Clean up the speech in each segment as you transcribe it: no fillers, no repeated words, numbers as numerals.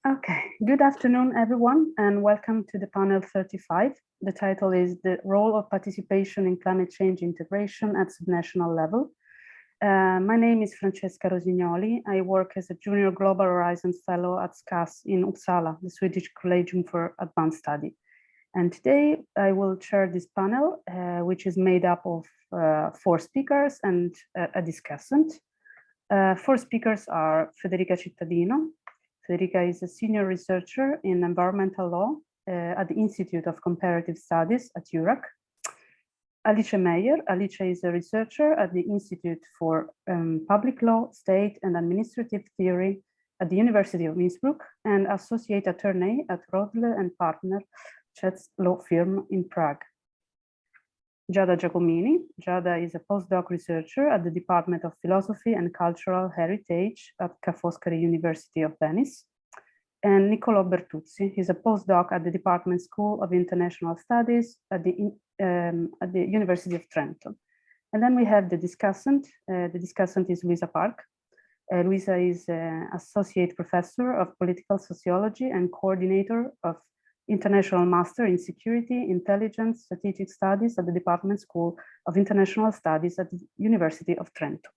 Okay, good afternoon, everyone, and welcome to the panel 35. The title is The Role of Participation in Climate Change Integration at Subnational Level. My name is Francesca Rosignoli. I work as a Junior Global Horizons Fellow at SCAS in Uppsala, the Swedish Collegium for Advanced Study. And today I will chair this panel, which is made up of 4 speakers and a discussant. 4 speakers are Federica Cittadino. Federica is a senior researcher in environmental law at the Institute of Comparative Studies at Eurac. Alice Meyer. Alice is a researcher at the Institute for Public Law, State and Administrative Theory at the University of Innsbruck and associate attorney at Rodle and Partner Chet's law firm in Prague. Giada Giacomini. Giada is a postdoc researcher at the Department of Philosophy and Cultural Heritage at Ca' Foscari University of Venice. And Niccolò Bertuzzi. He's a postdoc at the Department School of International Studies at the University of Trento. And then we have the discussant. The discussant is Louisa Park. Louisa is Associate Professor of Political Sociology and Coordinator of International Master in Security, Intelligence, Strategic Studies at the Department School of International Studies at the University of Trento.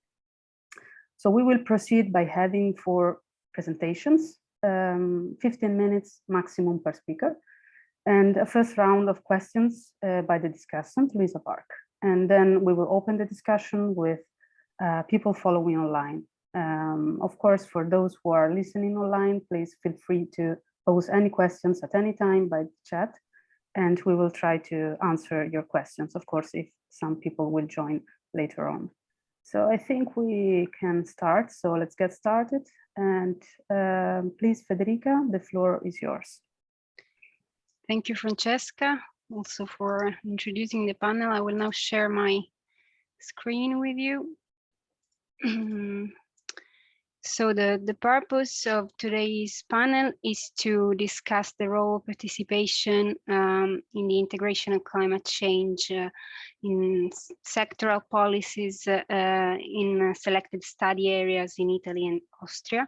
So we will proceed by having 4 presentations, 15 minutes maximum per speaker, and a first round of questions by the discussant, Louisa Park. And then we will open the discussion with people following online. Of course, for those who are listening online, please feel free to pose any questions at any time by the chat, and we will try to answer your questions, of course, if some people will join later on. So I think we can start. So let's get started. And please, Federica, the floor is yours. Thank you, Francesca, also for introducing the panel. I will now share my screen with you. So the purpose of today's panel is to discuss the role of participation in the integration of climate change in sectoral policies in selected study areas in Italy and Austria.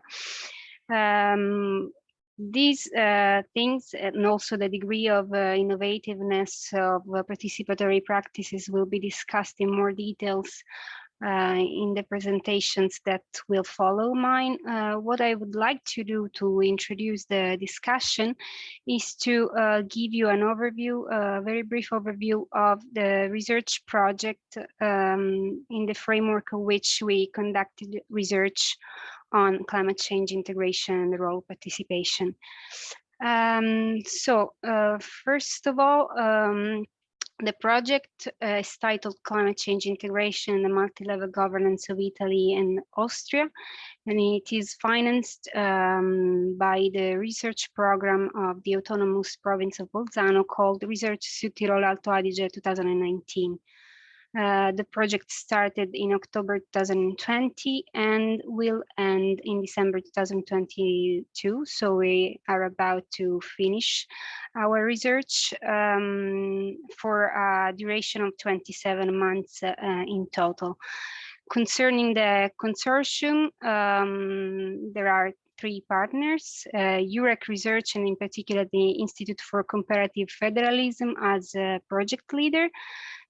These things and also the degree of innovativeness of participatory practices will be discussed in more details in the presentations that will follow mine. What I would like to do to introduce the discussion is to give you an overview, a very brief overview of the research project in the framework of which we conducted research on climate change integration and the role of participation. First of all, the project is titled Climate Change Integration and the Multilevel Governance of Italy and Austria, and it is financed by the research program of the autonomous province of Bolzano called Research su Tyrol Alto Adige 2019. The project started in October 2020 and will end in December 2022. So we are about to finish our research for a duration of 27 months in total. Concerning the consortium, there are 3 partners, Eurac Research, and in particular the Institute for Comparative Federalism as a project leader,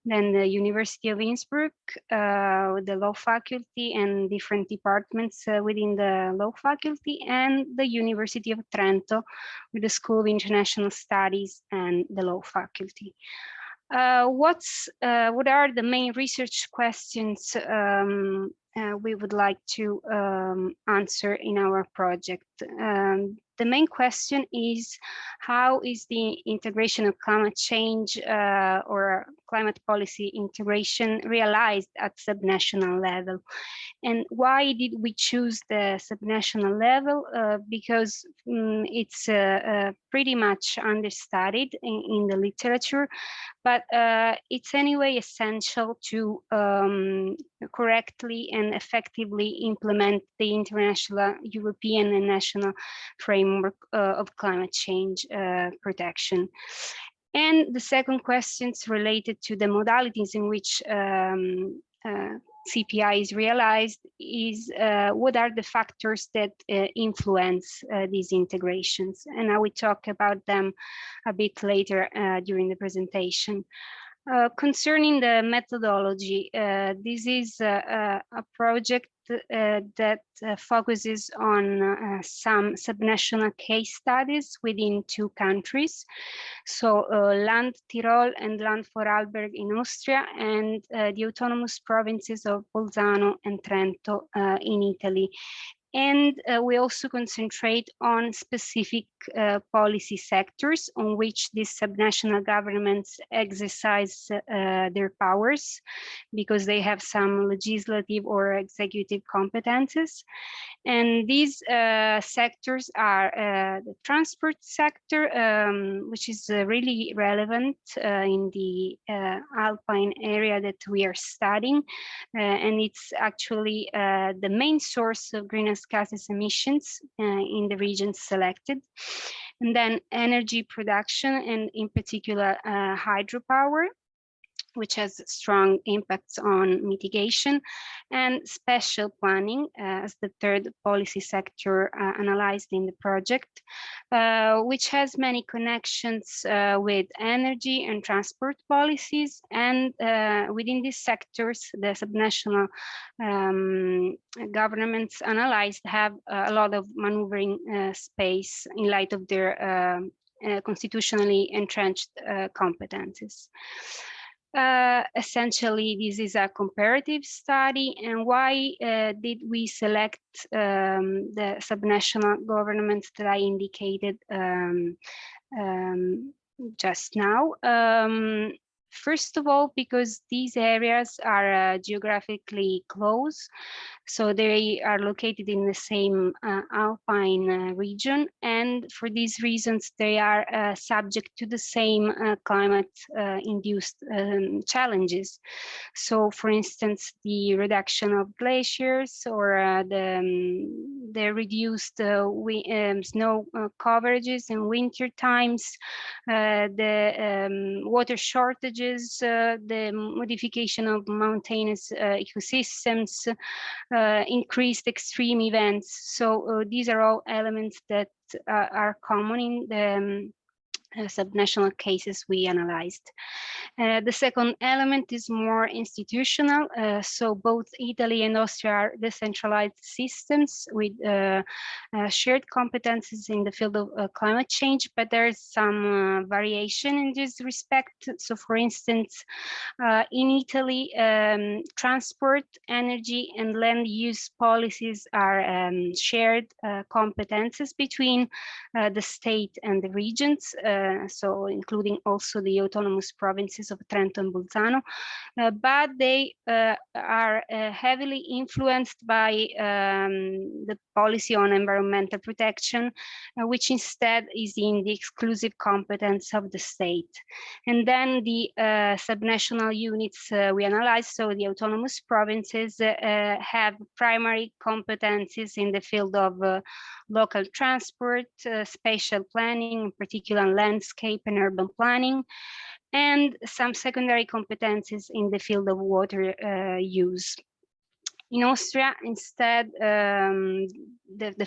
then the University of Innsbruck, the law faculty and different departments within the law faculty, and the University of Trento with the School of International Studies and the law faculty. What are the main research questions we would like to answer in our project? The main question is, how is the integration of climate change or climate policy integration realized at subnational level? And why did we choose the subnational level? Because it's pretty much understudied in the literature, but it's anyway essential to correctly and effectively implement the international, European and national framework of climate change protection. And the second question is related to the modalities in which CPI is realized is what are the factors that influence these integrations. And I will talk about them a bit later during the presentation. Concerning the methodology, this is a project that focuses on some subnational case studies within 2 countries. So Land Tyrol and Land Vorarlberg in Austria, and the autonomous provinces of Bolzano and Trento in Italy. And we also concentrate on specific policy sectors on which these subnational governments exercise their powers, because they have some legislative or executive competences. And these sectors are the transport sector, which is really relevant in the Alpine area that we are studying. And it's actually the main source of greenhouse gases emissions in the regions selected. And then energy production, and in particular hydropower, which has strong impacts on mitigation, and spatial planning as the third policy sector analyzed in the project, which has many connections with energy and transport policies. And within these sectors, the subnational governments analyzed have a lot of maneuvering space in light of their constitutionally entrenched competences. Essentially, this is a comparative study. And why did we select the subnational governments that I indicated just now? First of all, because these areas are geographically close, so they are located in the same Alpine region, and for these reasons they are subject to the same climate-induced challenges. So, for instance, the reduction of glaciers, or the reduced snow coverages in winter times, the water shortages, the modification of mountainous ecosystems, increased extreme events. So these are all elements that are common in the subnational cases we analyzed. The second element is more institutional. So both Italy and Austria are decentralized systems with shared competences in the field of climate change, but there's some variation in this respect. So for instance, in Italy, transport, energy, and land use policies are shared competences between the state and the regions, so including also the autonomous provinces of Trento and Bolzano, but they are heavily influenced by the policy on environmental protection, which instead is in the exclusive competence of the state. And then the subnational units we analyzed, so the autonomous provinces, have primary competencies in the field of local transport, spatial planning, in particular landscape and urban planning, and some secondary competencies in the field of water use. In Austria, instead, the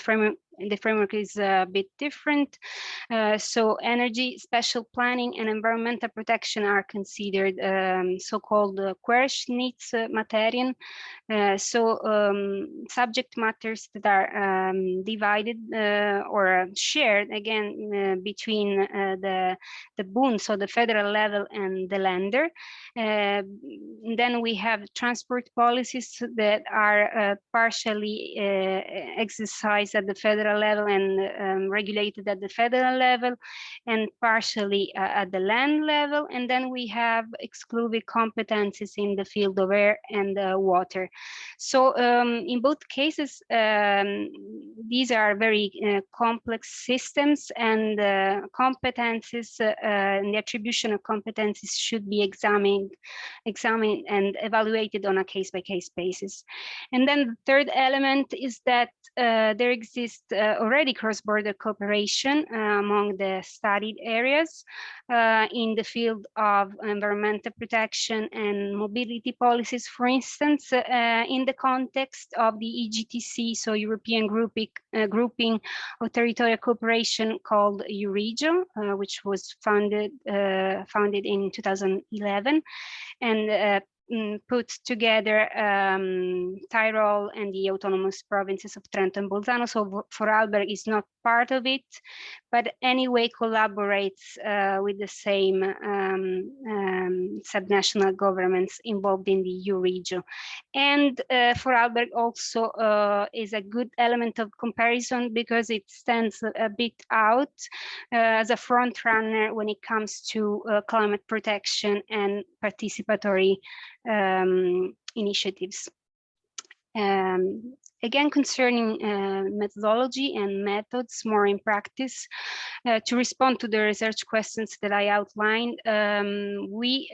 framework is a bit different. So energy, spatial planning, and environmental protection are considered so-called Querschnittsmaterien. Subject matters that are divided or shared again between the Bund, so the federal level, and the Länder. Then we have transport policies that are partially exercised at the federal level and regulated at the federal level, and partially at the land level. And then we have exclusive competencies in the field of air and water. So in both cases, these are very complex systems, and competencies and the attribution of competencies should be examined and evaluated on a case-by-case basis. And then the third element is that there exists already cross-border cooperation among the studied areas in the field of environmental protection and mobility policies, for instance, in the context of the EGTC, so European grouping of territorial cooperation called Euregio, which was founded in 2011, and put together Tyrol and the autonomous provinces of Trento and Bolzano. So Vorarlberg is not part of it, but anyway collaborates with the same subnational governments involved in the Euregio. And Vorarlberg also is a good element of comparison because it stands a bit out as a front runner when it comes to climate protection and participatory initiatives. Again, concerning methodology and methods more in practice, to respond to the research questions that I outlined, we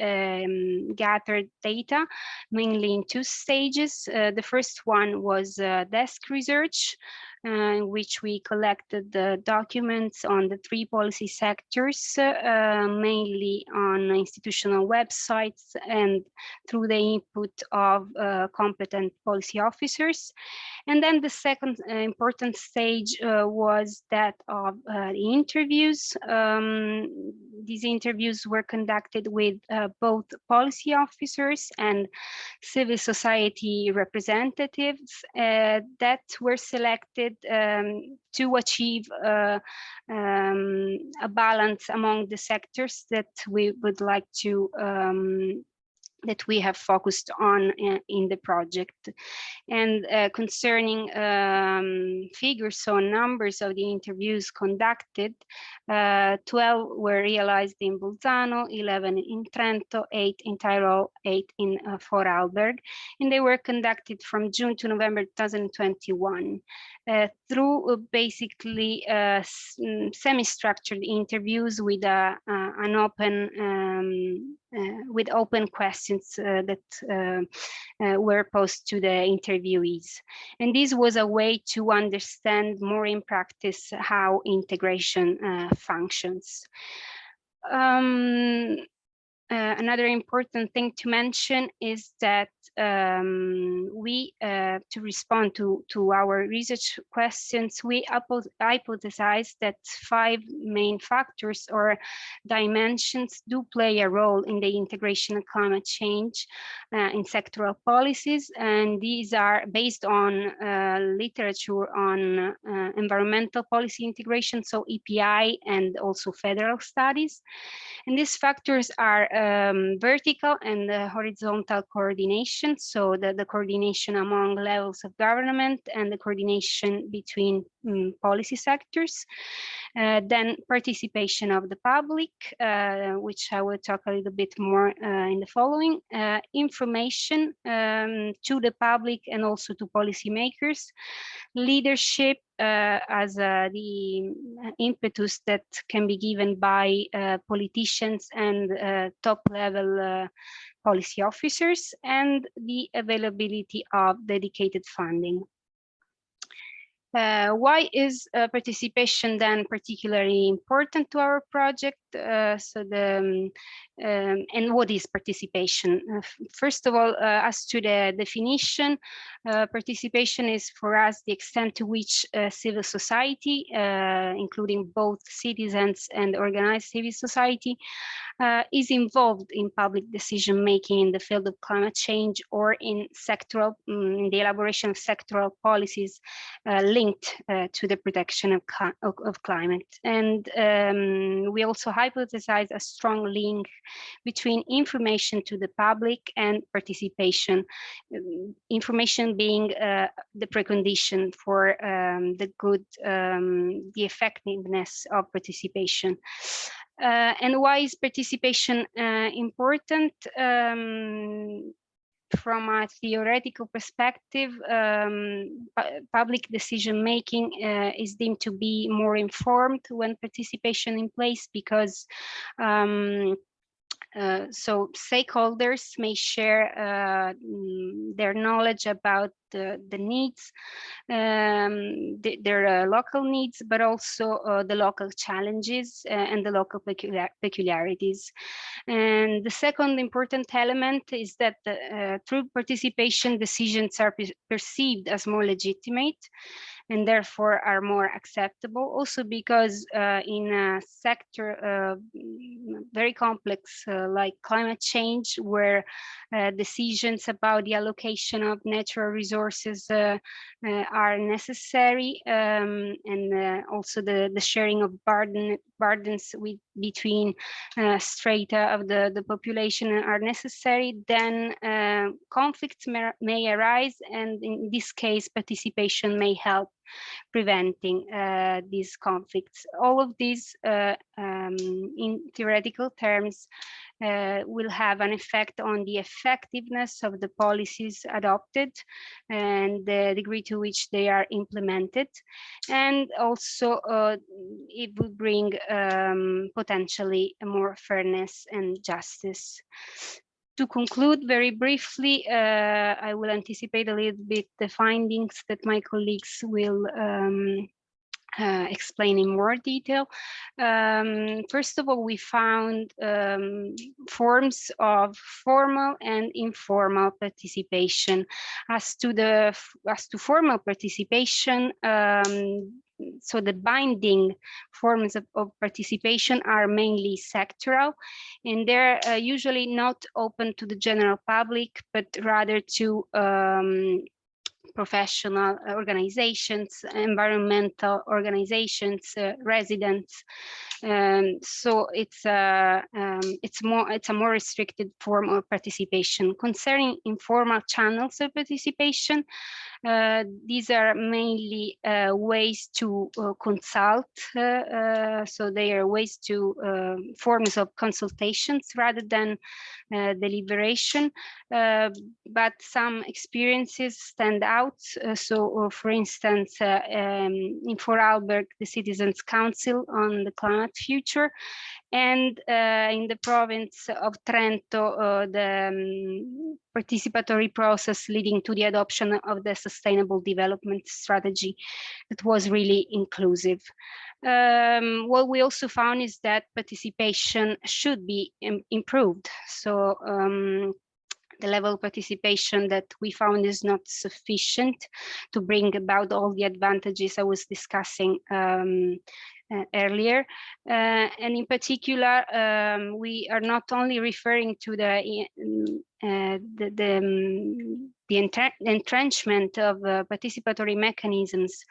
gathered data mainly in two stages. The first one was desk research, in which we collected the documents on the three policy sectors, mainly on institutional websites and through the input of competent policy officers. And then the second important stage was that of the interviews. These interviews were conducted with both policy officers and civil society representatives that were selected to achieve a balance among the sectors that we would like to that we have focused on in the project. And concerning figures, so numbers of the interviews conducted, 12 were realized in Bolzano, 11 in Trento, 8 in Tyrol, 8 in Vorarlberg, and they were conducted from June to November 2021 through basically semi-structured interviews with an open with open questions that were posed to the interviewees. And this was a way to understand more in practice how integration functions. Another important thing to mention is that we, to respond to our research questions, we hypothesized that 5 main factors or dimensions do play a role in the integration of climate change in sectoral policies. And these are based on literature on environmental policy integration, so EPI and also federal studies. And these factors are vertical and horizontal coordination, so the coordination among levels of government and the coordination between policy sectors. Then participation of the public, which I will talk a little bit more in the following. Information to the public and also to policymakers. Leadership as the impetus that can be given by politicians and top-level policy officers, and the availability of dedicated funding. Why is participation then particularly important to our project? And what is participation? First of all, as to the definition, participation is for us the extent to which civil society, including both citizens and organized civil society, is involved in public decision making in the field of climate change or in sectoral, in the elaboration of sectoral policies linked to the protection of climate. And we also hypothesize a strong link between information to the public and participation, information being the precondition for the effectiveness of participation. And why is participation important? From a theoretical perspective, public decision making is deemed to be more informed when participation in place, because So stakeholders may share their knowledge about the needs, their local needs, but also the local challenges and the local peculiarities. And the second important element is that through participation, decisions are perceived as more legitimate and therefore are more acceptable. Also because in a sector very complex like climate change, where decisions about the allocation of natural resources are necessary, and also the sharing of burdens between strata of the population are necessary, then conflicts may arise, and in this case participation may help preventing these conflicts. All of these in theoretical terms will have an effect on the effectiveness of the policies adopted and the degree to which they are implemented, and also it will bring potentially more fairness and justice. To conclude very briefly, I will anticipate a little bit the findings that my colleagues will explain in more detail. First of all, we found forms of formal and informal participation. As to formal participation, so the binding forms of participation are mainly sectoral, and they're usually not open to the general public, but rather to professional organizations, environmental organizations, residents. So it's a more restricted form of participation. Concerning informal channels of participation, these are mainly ways to consult, so they are ways to forms of consultations rather than deliberation, but some experiences stand out. For instance, in Vorarlberg, the Citizens' Council on the Climate Future, and in the province of Trento, the participatory process leading to the adoption of the Sustainable Development Strategy that was really inclusive. What we also found is that participation should be improved. So the level of participation that we found is not sufficient to bring about all the advantages I was discussing earlier. And in particular, we are not only referring to the entrenchment of participatory mechanisms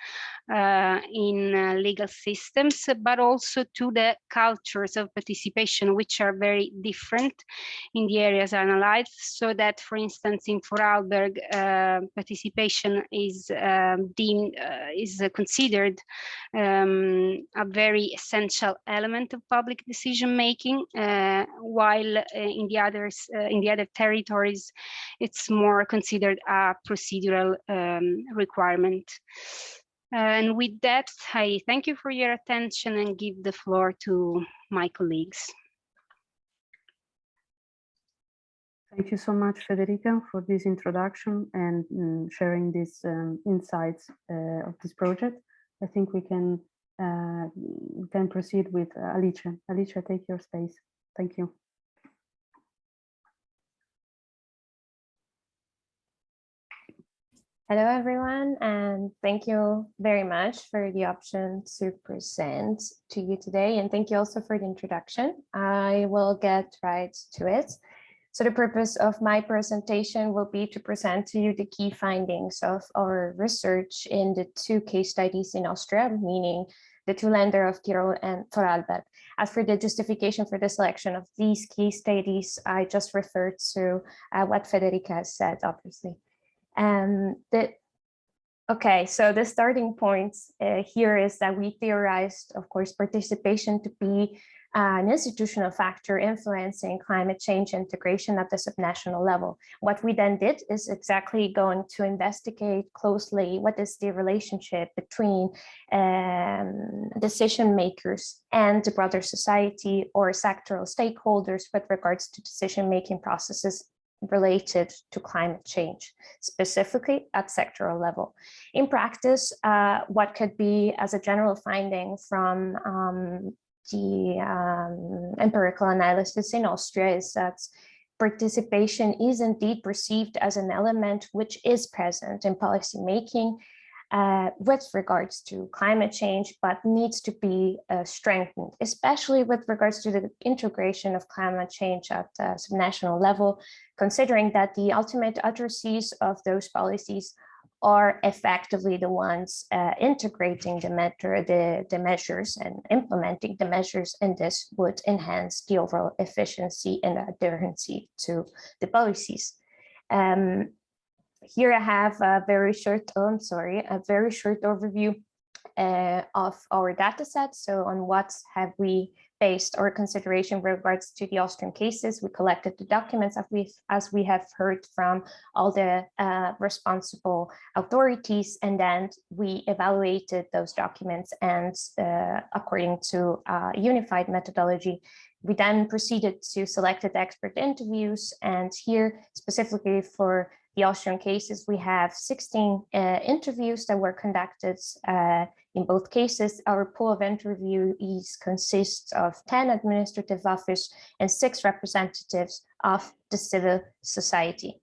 in legal systems, but also to the cultures of participation, which are very different in the areas analyzed. So that, for instance, in Vorarlberg, participation is considered a very essential element of public decision making, while in the other territories, it's more considered a procedural requirement. And with that, I thank you for your attention and give the floor to my colleagues. Thank you so much, Federica, for this introduction and sharing these insights of this project. I think we can proceed with Alicia. Alicia, take your space. Thank you. Hello, everyone, and thank you very much for the option to present to you today. And thank you also for the introduction. I will get right to it. So the purpose of my presentation will be to present to you the key findings of our research in the 2 case studies in Austria, meaning the 2 Länder of Tyrol and Vorarlberg. As for the justification for the selection of these case studies, I just referred to what Federica has said, obviously. Okay, so the starting point here is that we theorized, of course, participation to be an institutional factor influencing climate change integration at the subnational level. What we then did is exactly going to investigate closely what is the relationship between decision makers and the broader society or sectoral stakeholders with regards to decision-making processes related to climate change, specifically at sectoral level. In practice, what could be as a general finding from the empirical analysis in Austria is that participation is indeed perceived as an element which is present in policy making with regards to climate change, but needs to be strengthened, especially with regards to the integration of climate change at the subnational level, considering that the ultimate addressees of those policies are effectively the ones integrating the measures and implementing the measures, and this would enhance the overall efficiency and adherency to the policies. Here I have a very short overview of our data set. So on what have we based our consideration with regards to the Austrian cases? We collected the documents as we have heard from all the responsible authorities, and then we evaluated those documents, and according to a unified methodology, we then proceeded to selected expert interviews. And here specifically for the Austrian cases, we have 16 interviews that were conducted in both cases. Our pool of interviewees consists of 10 administrative officers and 6 representatives of the civil society.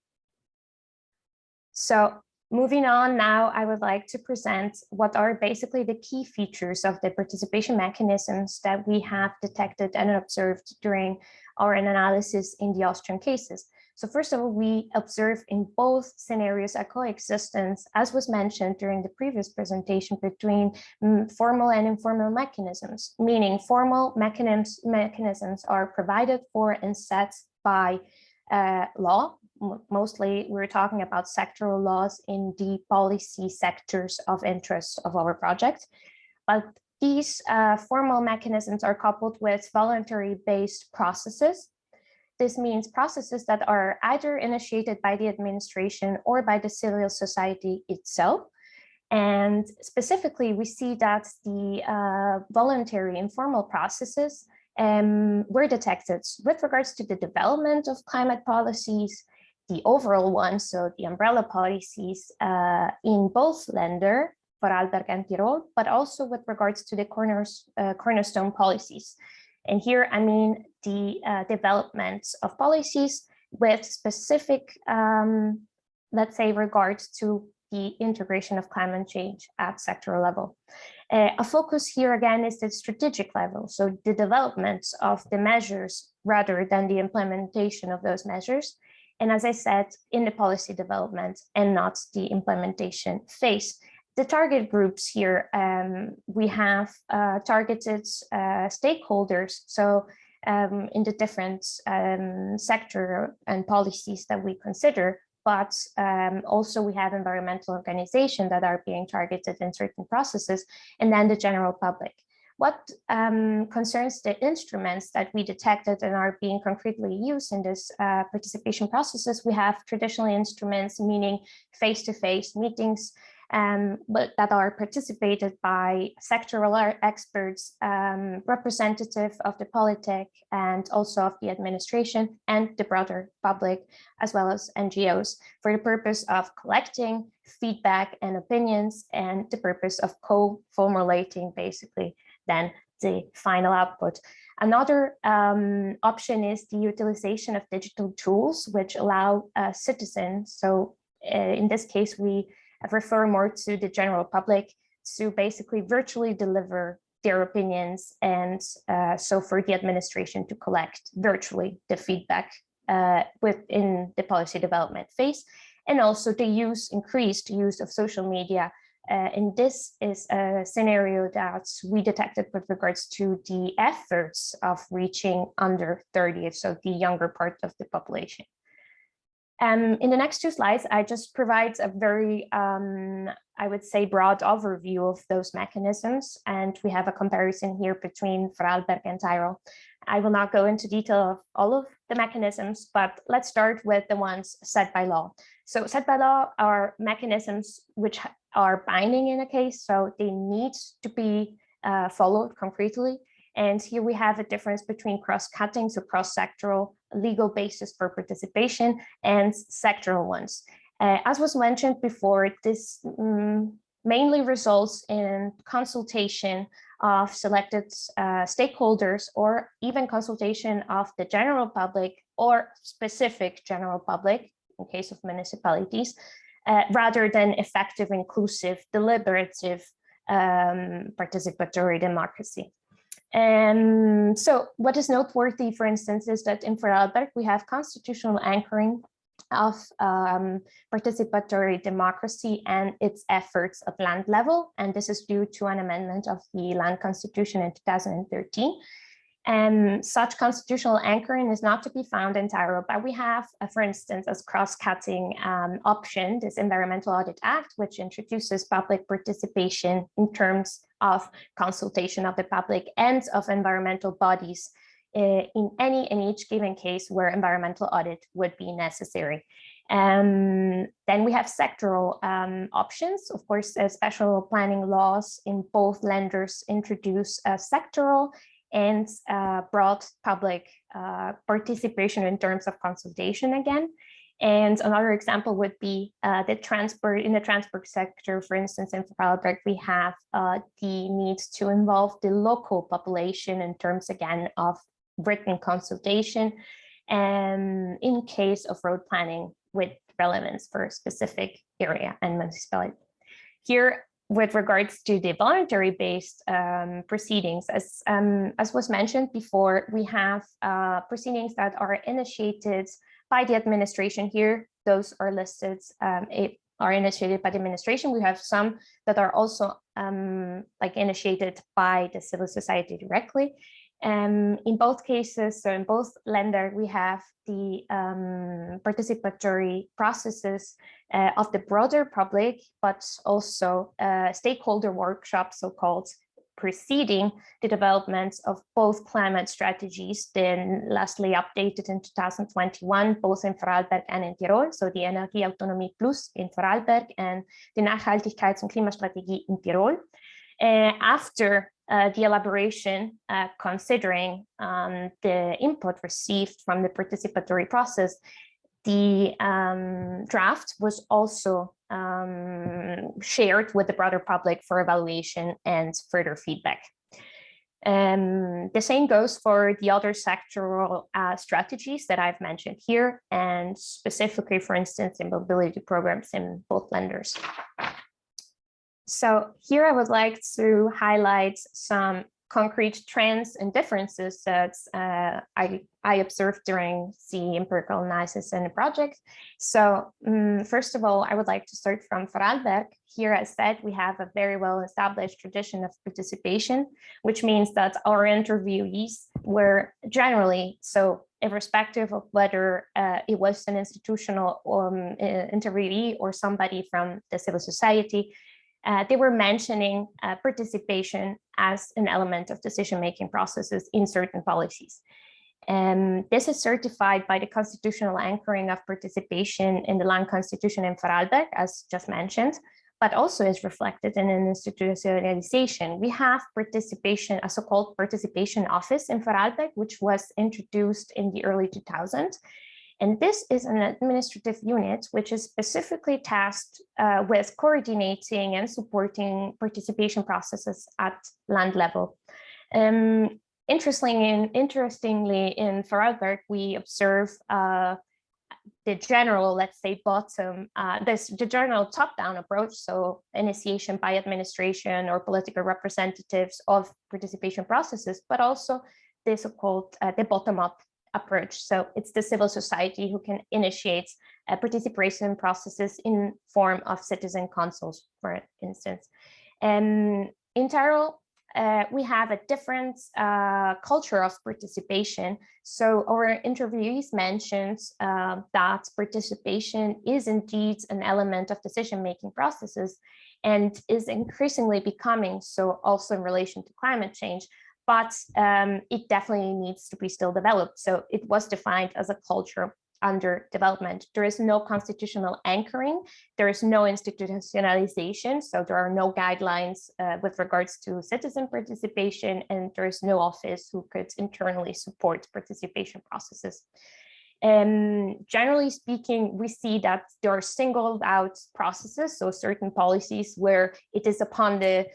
So moving on now, I would like to present what are basically the key features of the participation mechanisms that we have detected and observed during our analysis in the Austrian cases. So first of all, we observe in both scenarios a coexistence, as was mentioned during the previous presentation, between formal and informal mechanisms, meaning formal mechanisms are provided for and set by law. Mostly we're talking about sectoral laws in the policy sectors of interest of our project. But these formal mechanisms are coupled with voluntary-based processes. This means processes that are either initiated by the administration or by the civil society itself. And specifically, we see that the voluntary informal processes were detected with regards to the development of climate policies, the overall ones, so the umbrella policies in both Länder, Vorarlberg and Tyrol, but also with regards to the cornerstone policies. And here, I mean the development of policies with specific, let's say, regards to the integration of climate change at sectoral level. A focus here again is the strategic level, so the development of the measures rather than the implementation of those measures. And as I said, in the policy development and not the implementation phase. The target groups here, we have targeted stakeholders. So in the different sector and policies that we consider, but also we have environmental organizations that are being targeted in certain processes, and then the general public. What concerns the instruments that we detected and are being concretely used in this participation processes, we have traditional instruments, meaning face-to-face meetings, but that are participated by sectoral experts, representative of the politic and also of the administration and the broader public, as well as NGOs, for the purpose of collecting feedback and opinions and the purpose of co-formulating basically then the final output. Another option is the utilization of digital tools which allow citizens, so in this case we refer more to the general public, to basically virtually deliver their opinions, and so for the administration to collect virtually the feedback within the policy development phase, and also the increased use of social media. And this is a scenario that we detected with regards to the efforts of reaching under 30, so the younger part of the population. In the next two slides, I just provide a very, I would say, broad overview of those mechanisms. And we have a comparison here between Vorarlberg and Tyrol. I will not go into detail of all of the mechanisms, but let's start with the ones set by law. So set by law are mechanisms which are binding in a case, so they need to be followed concretely. And here we have a difference between cross-cutting, so cross-sectoral legal basis for participation, and sectoral ones. As was mentioned before, this mainly results in consultation of selected stakeholders, or even consultation of the general public or specific general public in case of municipalities, rather than effective, inclusive, deliberative participatory democracy. And so what is noteworthy, for instance, is that in Vorarlberg, we have constitutional anchoring of participatory democracy and its efforts at land level. And this is due to an amendment of the land constitution in 2013. And such constitutional anchoring is not to be found in Tyrol, but we have, for instance, as cross-cutting option, this Environmental Audit Act, which introduces public participation in terms of consultation of the public and of environmental bodies in any and each given case where environmental audit would be necessary. Then we have sectoral options. Of course, special planning laws in both lenders introduce sectoral and broad public participation in terms of consultation again. And another example would be the transport sector. For instance, in Vorarlberg, we have the need to involve the local population in terms again of written consultation, and in case of road planning with relevance for a specific area and municipality. Here, with regards to the voluntary-based proceedings, as was mentioned before, we have proceedings that are initiated by the administration here. Those are listed, are initiated by the administration. We have some that are also like initiated by the civil society directly. In both cases, so in both Länder, we have the participatory processes of the broader public, but also stakeholder workshops, so-called, preceding the development of both climate strategies, then lastly updated in 2021, both in Vorarlberg and in Tirol, so the Energieautonomie Plus in Vorarlberg and the Nachhaltigkeits- und Klimastrategie in Tirol. After the elaboration, considering the input received from the participatory process, the draft was also shared with the broader public for evaluation and further feedback. The same goes for the other sectoral strategies that I've mentioned here, and specifically, for instance, in mobility programs in both lenders. So here I would like to highlight some concrete trends and differences that I observed during the empirical analysis in the project. So first of all, I would like to start from Vorarlberg. Here, as said, we have a very well-established tradition of participation, which means that our interviewees were generally, so irrespective of whether it was an institutional interviewee or somebody from the civil society, they were mentioning participation as an element of decision-making processes in certain policies. This is certified by the constitutional anchoring of participation in the land constitution in Vorarlberg, as just mentioned, but also is reflected in an institutionalization. We have participation, a so-called participation office in Vorarlberg, which was introduced in the early 2000s. And this is an administrative unit which is specifically tasked with coordinating and supporting participation processes at land level. Interestingly, in Vorarlberg, we observe the general, let's say, the general top-down approach, so initiation by administration or political representatives of participation processes, but also the so-called the bottom-up approach. So it's the civil society who can initiate participation processes in form of citizen councils, for instance. In Tyrol, we have a different culture of participation. So our interviewees mentioned that participation is indeed an element of decision-making processes and is increasingly becoming so also in relation to climate change, but it definitely needs to be still developed. So it was defined as a culture under development. There is no constitutional anchoring, there is no institutionalization, so there are no guidelines with regards to citizen participation, and there is no office who could internally support participation processes. Generally speaking, we see that there are singled out processes, so certain policies where it is upon the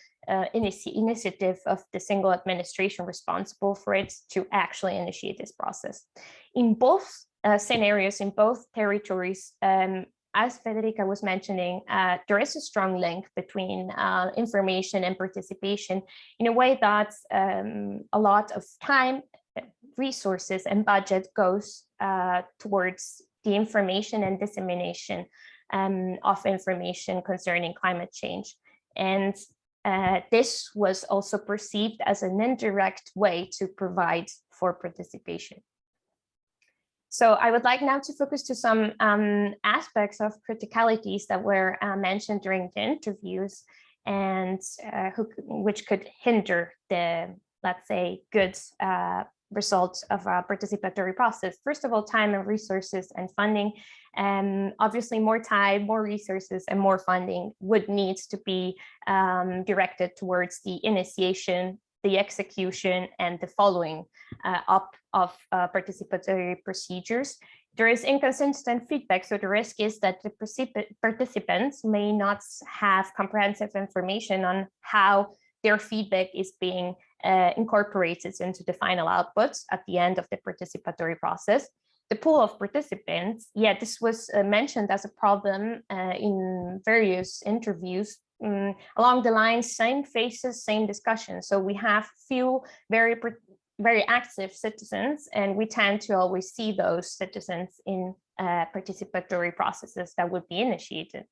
initiative of the single administration responsible for it to actually initiate this process. In both scenarios, in both territories, as Federica was mentioning, there is a strong link between information and participation in a way that a lot of time, resources, and budget goes towards the information and dissemination of information concerning climate change. And this was also perceived as an indirect way to provide for participation. So I would like now to focus to some aspects of criticalities that were mentioned during the interviews and which could hinder the, let's say, good results of a participatory process. First of all, time and resources and funding. Obviously, more time, more resources, and more funding would need to be directed towards the initiation, the execution, and the following up of participatory procedures. There is inconsistent feedback, so the risk is that the participants may not have comprehensive information on how their feedback is being incorporated into the final outputs at the end of the participatory process. The pool of participants, yeah, this was mentioned as a problem in various interviews. Along the lines, same faces, same discussion. So we have few very active citizens, and we tend to always see those citizens in participatory processes that would be initiated.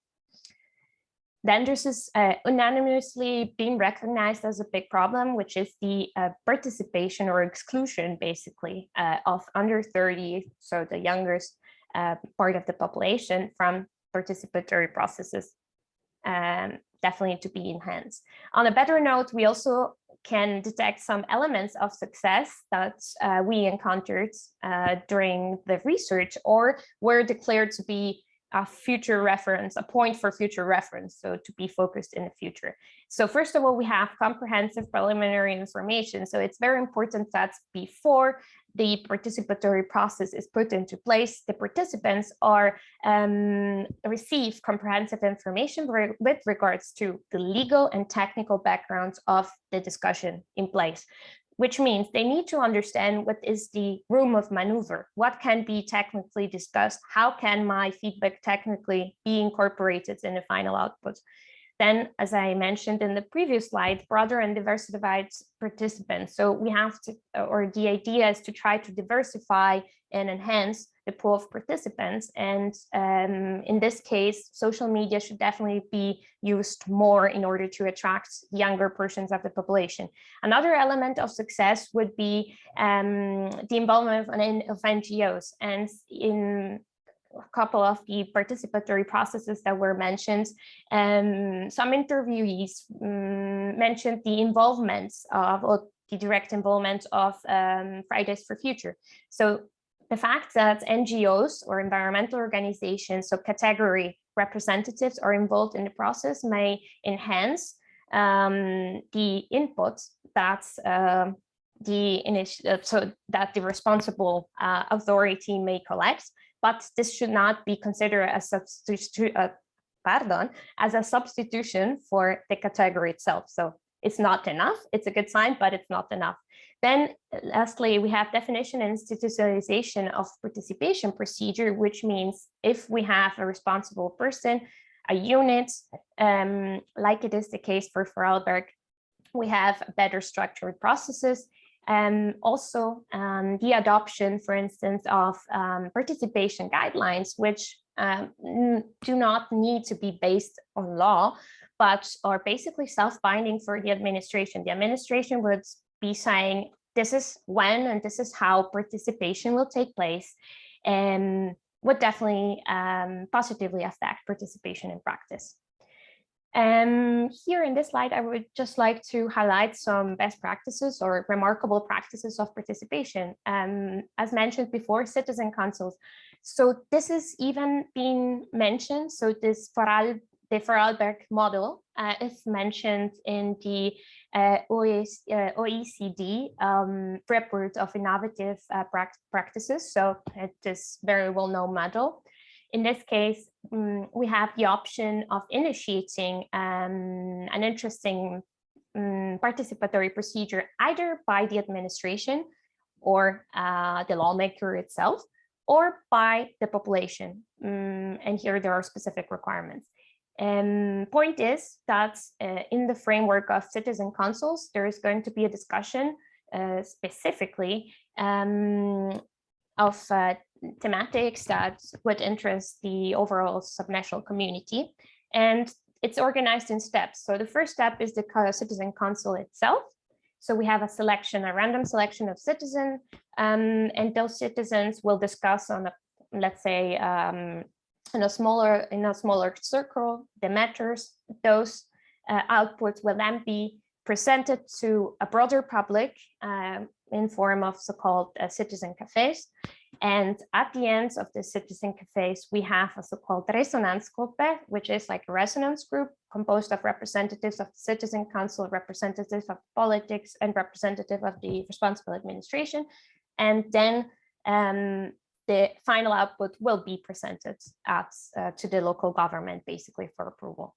Then there's this unanimously being recognized as a big problem, which is the participation or exclusion, basically, of under 30, so the youngest part of the population, from participatory processes. Definitely to be enhanced. On a better note, we also can detect some elements of success that we encountered during the research or were declared to be a future reference, a point for future reference, so to be focused in the future. So first of all, we have comprehensive preliminary information. So it's very important that before the participatory process is put into place, the participants are receive comprehensive information with regards to the legal and technical backgrounds of the discussion in place, which means they need to understand what is the room of maneuver, what can be technically discussed, how can my feedback technically be incorporated in the final output. Then, as I mentioned in the previous slide, broader and diversified participants. So we have to, or the idea is to try to diversify and enhance the pool of participants. And in this case, social media should definitely be used more in order to attract younger portions of the population. Another element of success would be the involvement of NGOs. And in a couple of the participatory processes that were mentioned, some interviewees mentioned the involvement of, or the direct involvement of Fridays for Future. So the fact that NGOs or environmental organizations, so category representatives, are involved in the process may enhance the input that so that the responsible authority may collect. But this should not be considered as a substitution for the category itself. So it's not enough. It's a good sign, but it's not enough. Then lastly, we have definition and institutionalization of participation procedure, which means if we have a responsible person, a unit, like it is the case for Vorarlberg, we have better structured processes. Also, the adoption, for instance, of participation guidelines, which do not need to be based on law, but are basically self-binding for the administration. The administration would be saying, this is when and this is how participation will take place, and would definitely positively affect participation in practice. Here in this slide, I would just like to highlight some best practices or remarkable practices of participation. As mentioned before, citizen councils. So this is even being mentioned. So this the Vorarlberg model is mentioned in the OECD report of innovative practices. So it is very well-known model. In this case, we have the option of initiating an interesting participatory procedure either by the administration or the lawmaker itself, or by the population. And here there are specific requirements. Point is that in the framework of citizen councils, there is going to be a discussion specifically of thematics that would interest the overall subnational community. And it's organized in steps. So the first step is the citizen council itself. So we have a random selection of citizens, and those citizens will discuss on a, let's say, in a smaller circle, the matters. Those outputs will then be presented to a broader public in form of so-called citizen cafes. And at the end of the citizen cafes, we have a so-called Resonanzgruppe, which is like a resonance group composed of representatives of the citizen council, representatives of politics, and representative of the responsible administration. And then the final output will be presented to the local government, basically for approval.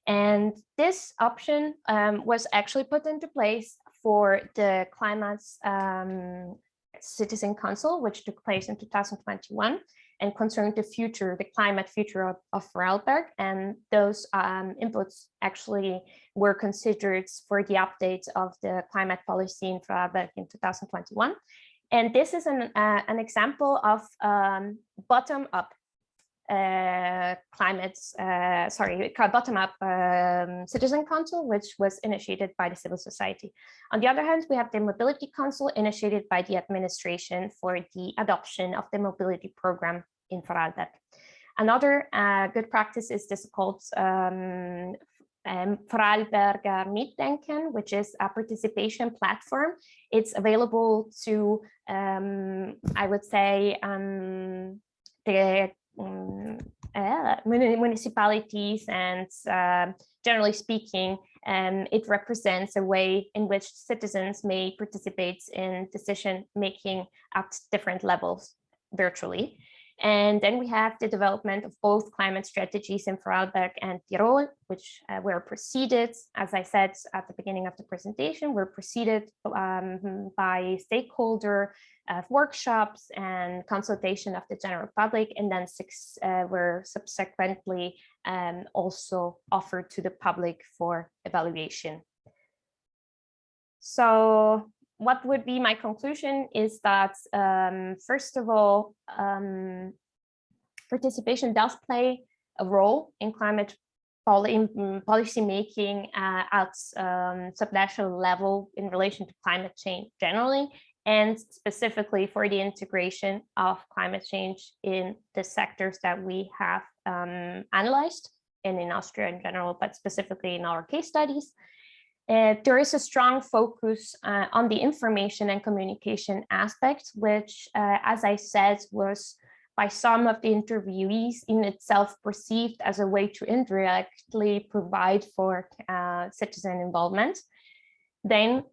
And this option was actually put into place for the climate citizen council, which took place in 2021 and concerned the climate future of Vorarlberg. And those inputs actually were considered for the update of the climate policy in Vorarlberg in 2021. And this is an example of bottom-up bottom-up citizen council, which was initiated by the civil society. On the other hand, we have the mobility council initiated by the administration for the adoption of the mobility program in Vorarlberg. Another good practice is this called Vorarlberger Mitdenken, which is a participation platform. It's available to, I would say, the municipalities, and generally speaking, it represents a way in which citizens may participate in decision making at different levels virtually. And then we have the development of both climate strategies in Vorarlberg and Tyrol, which were preceded, as I said at the beginning of the presentation, were preceded by stakeholder workshops and consultation of the general public, and then six were subsequently also offered to the public for evaluation. So what would be my conclusion is that, first of all, participation does play a role in climate policy making at subnational level in relation to climate change generally, and specifically for the integration of climate change in the sectors that we have analyzed, and in Austria in general, but specifically in our case studies. There is a strong focus on the information and communication aspect, which, as I said, was by some of the interviewees in itself perceived as a way to indirectly provide for citizen involvement. Then,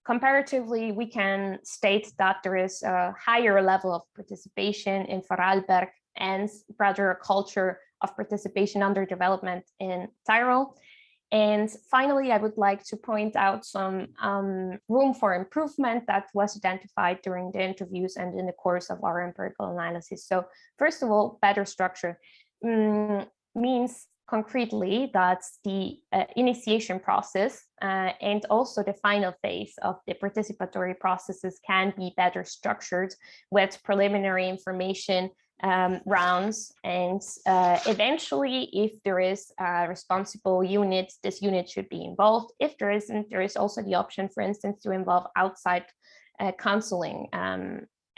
comparatively, we can state that there is a higher level of participation in Vorarlberg and rather a culture of participation under development in Tyrol. And finally, I would like to point out some room for improvement that was identified during the interviews and in the course of our empirical analysis. So first of all, better structure means concretely that the initiation process and also the final phase of the participatory processes can be better structured with preliminary information rounds, and eventually, if there is a responsible unit, this unit should be involved. If there isn't, there is also the option, for instance, to involve outside counseling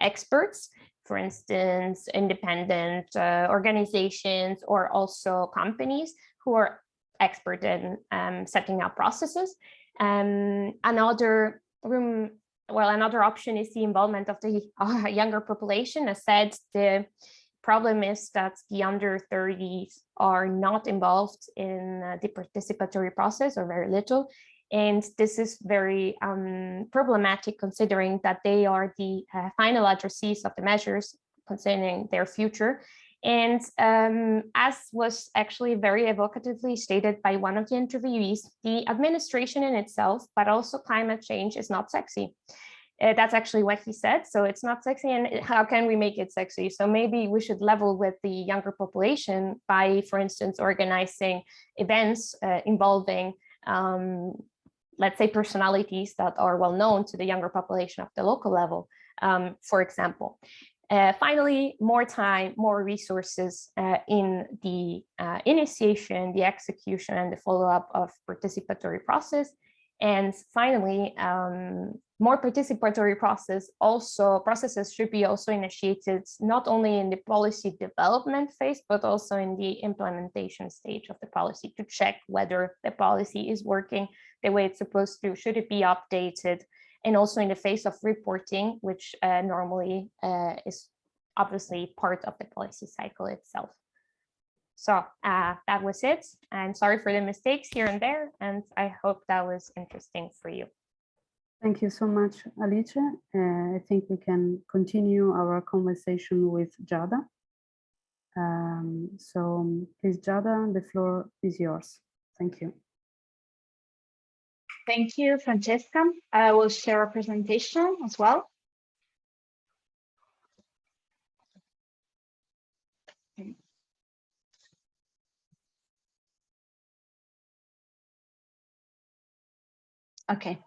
experts, for instance, independent organizations or also companies who are expert in setting up processes. Another option is the involvement of the younger population. As said, the problem is that the under 30s are not involved in the participatory process, or very little. And this is very problematic, considering that they are the final addressees of the measures concerning their future. And as was actually very evocatively stated by one of the interviewees, the administration in itself, but also climate change, is not sexy. That's actually what he said. So it's not sexy, and how can we make it sexy? So maybe we should level with the younger population by, for instance, organizing events involving, let's say, personalities that are well known to the younger population of the local level, for example. Finally, more time, more resources in the initiation, the execution, and the follow-up of participatory process. And finally, more participatory processes should be also initiated not only in the policy development phase, but also in the implementation stage of the policy, to check whether the policy is working the way it's supposed to, should it be updated, and also in the phase of reporting, which normally is obviously part of the policy cycle itself. So that was it. I'm sorry for the mistakes here and there, and I hope that was interesting for you. Thank you so much, Alice. I think we can continue our conversation with Giada. So please, Giada, the floor is yours. Thank you. Thank you, Francesca. I will share a presentation as well. Okay.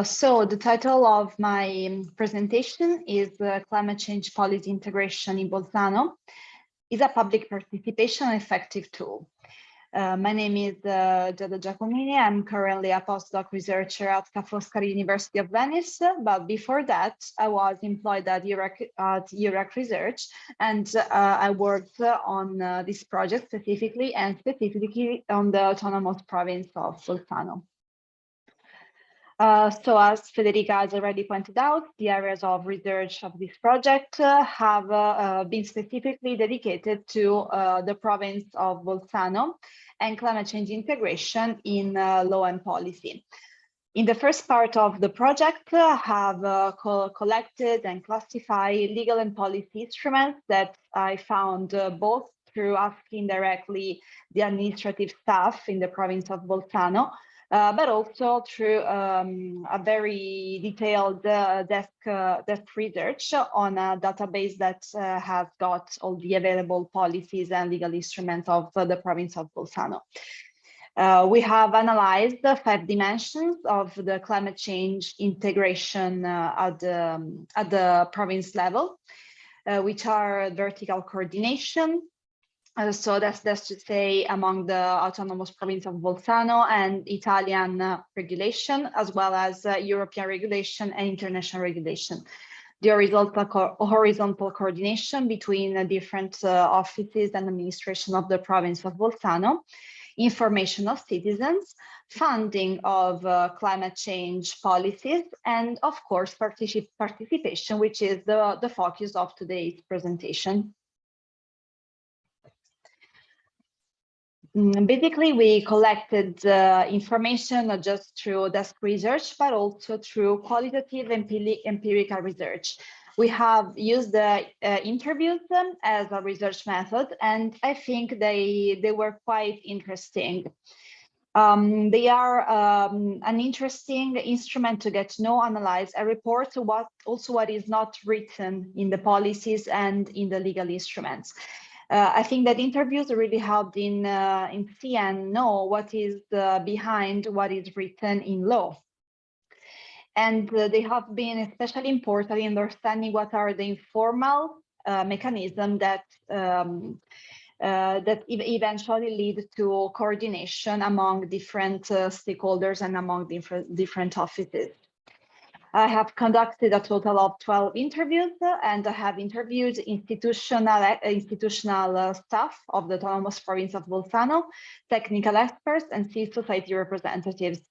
So the title of my presentation is Climate Change Policy Integration in Bolzano is a Public Participation Effective Tool. My name is Giada Giacomini. I'm currently a postdoc researcher at Ca' Foscari University of Venice, but before that, I was employed at Eurac Research, and I worked on this project specifically on the autonomous province of Bolzano. So as Federica has already pointed out, the areas of research of this project have been specifically dedicated to the province of Bolzano and climate change integration in law and policy. In the first part of the project, I have collected and classified legal and policy instruments that I found both through asking directly the administrative staff in the province of Bolzano, but also through a very detailed desk research on a database that has got all the available policies and legal instruments of the province of Bolzano. We have analyzed the 5 dimensions of the climate change integration at the province level, which are vertical coordination. So that's to say among the autonomous province of Bolzano and Italian regulation, as well as European regulation and international regulation. The horizontal coordination between different offices and administration of the province of Bolzano, information of citizens, funding of climate change policies, and of course participation, which is the focus of today's presentation. Basically, we collected information not just through desk research, but also through qualitative empirical research. We have used the interviews as a research method, and I think they were quite interesting. They are an interesting instrument to get to know, analyze, and report what is not written in the policies and in the legal instruments. I think that interviews really helped in see and know what is behind what is written in law. And they have been especially important in understanding what are the informal mechanism that that eventually lead to coordination among different stakeholders and among different offices. I have conducted a total of 12 interviews, and I have interviewed institutional staff of the autonomous province of Bolzano, technical experts, and civil society representatives.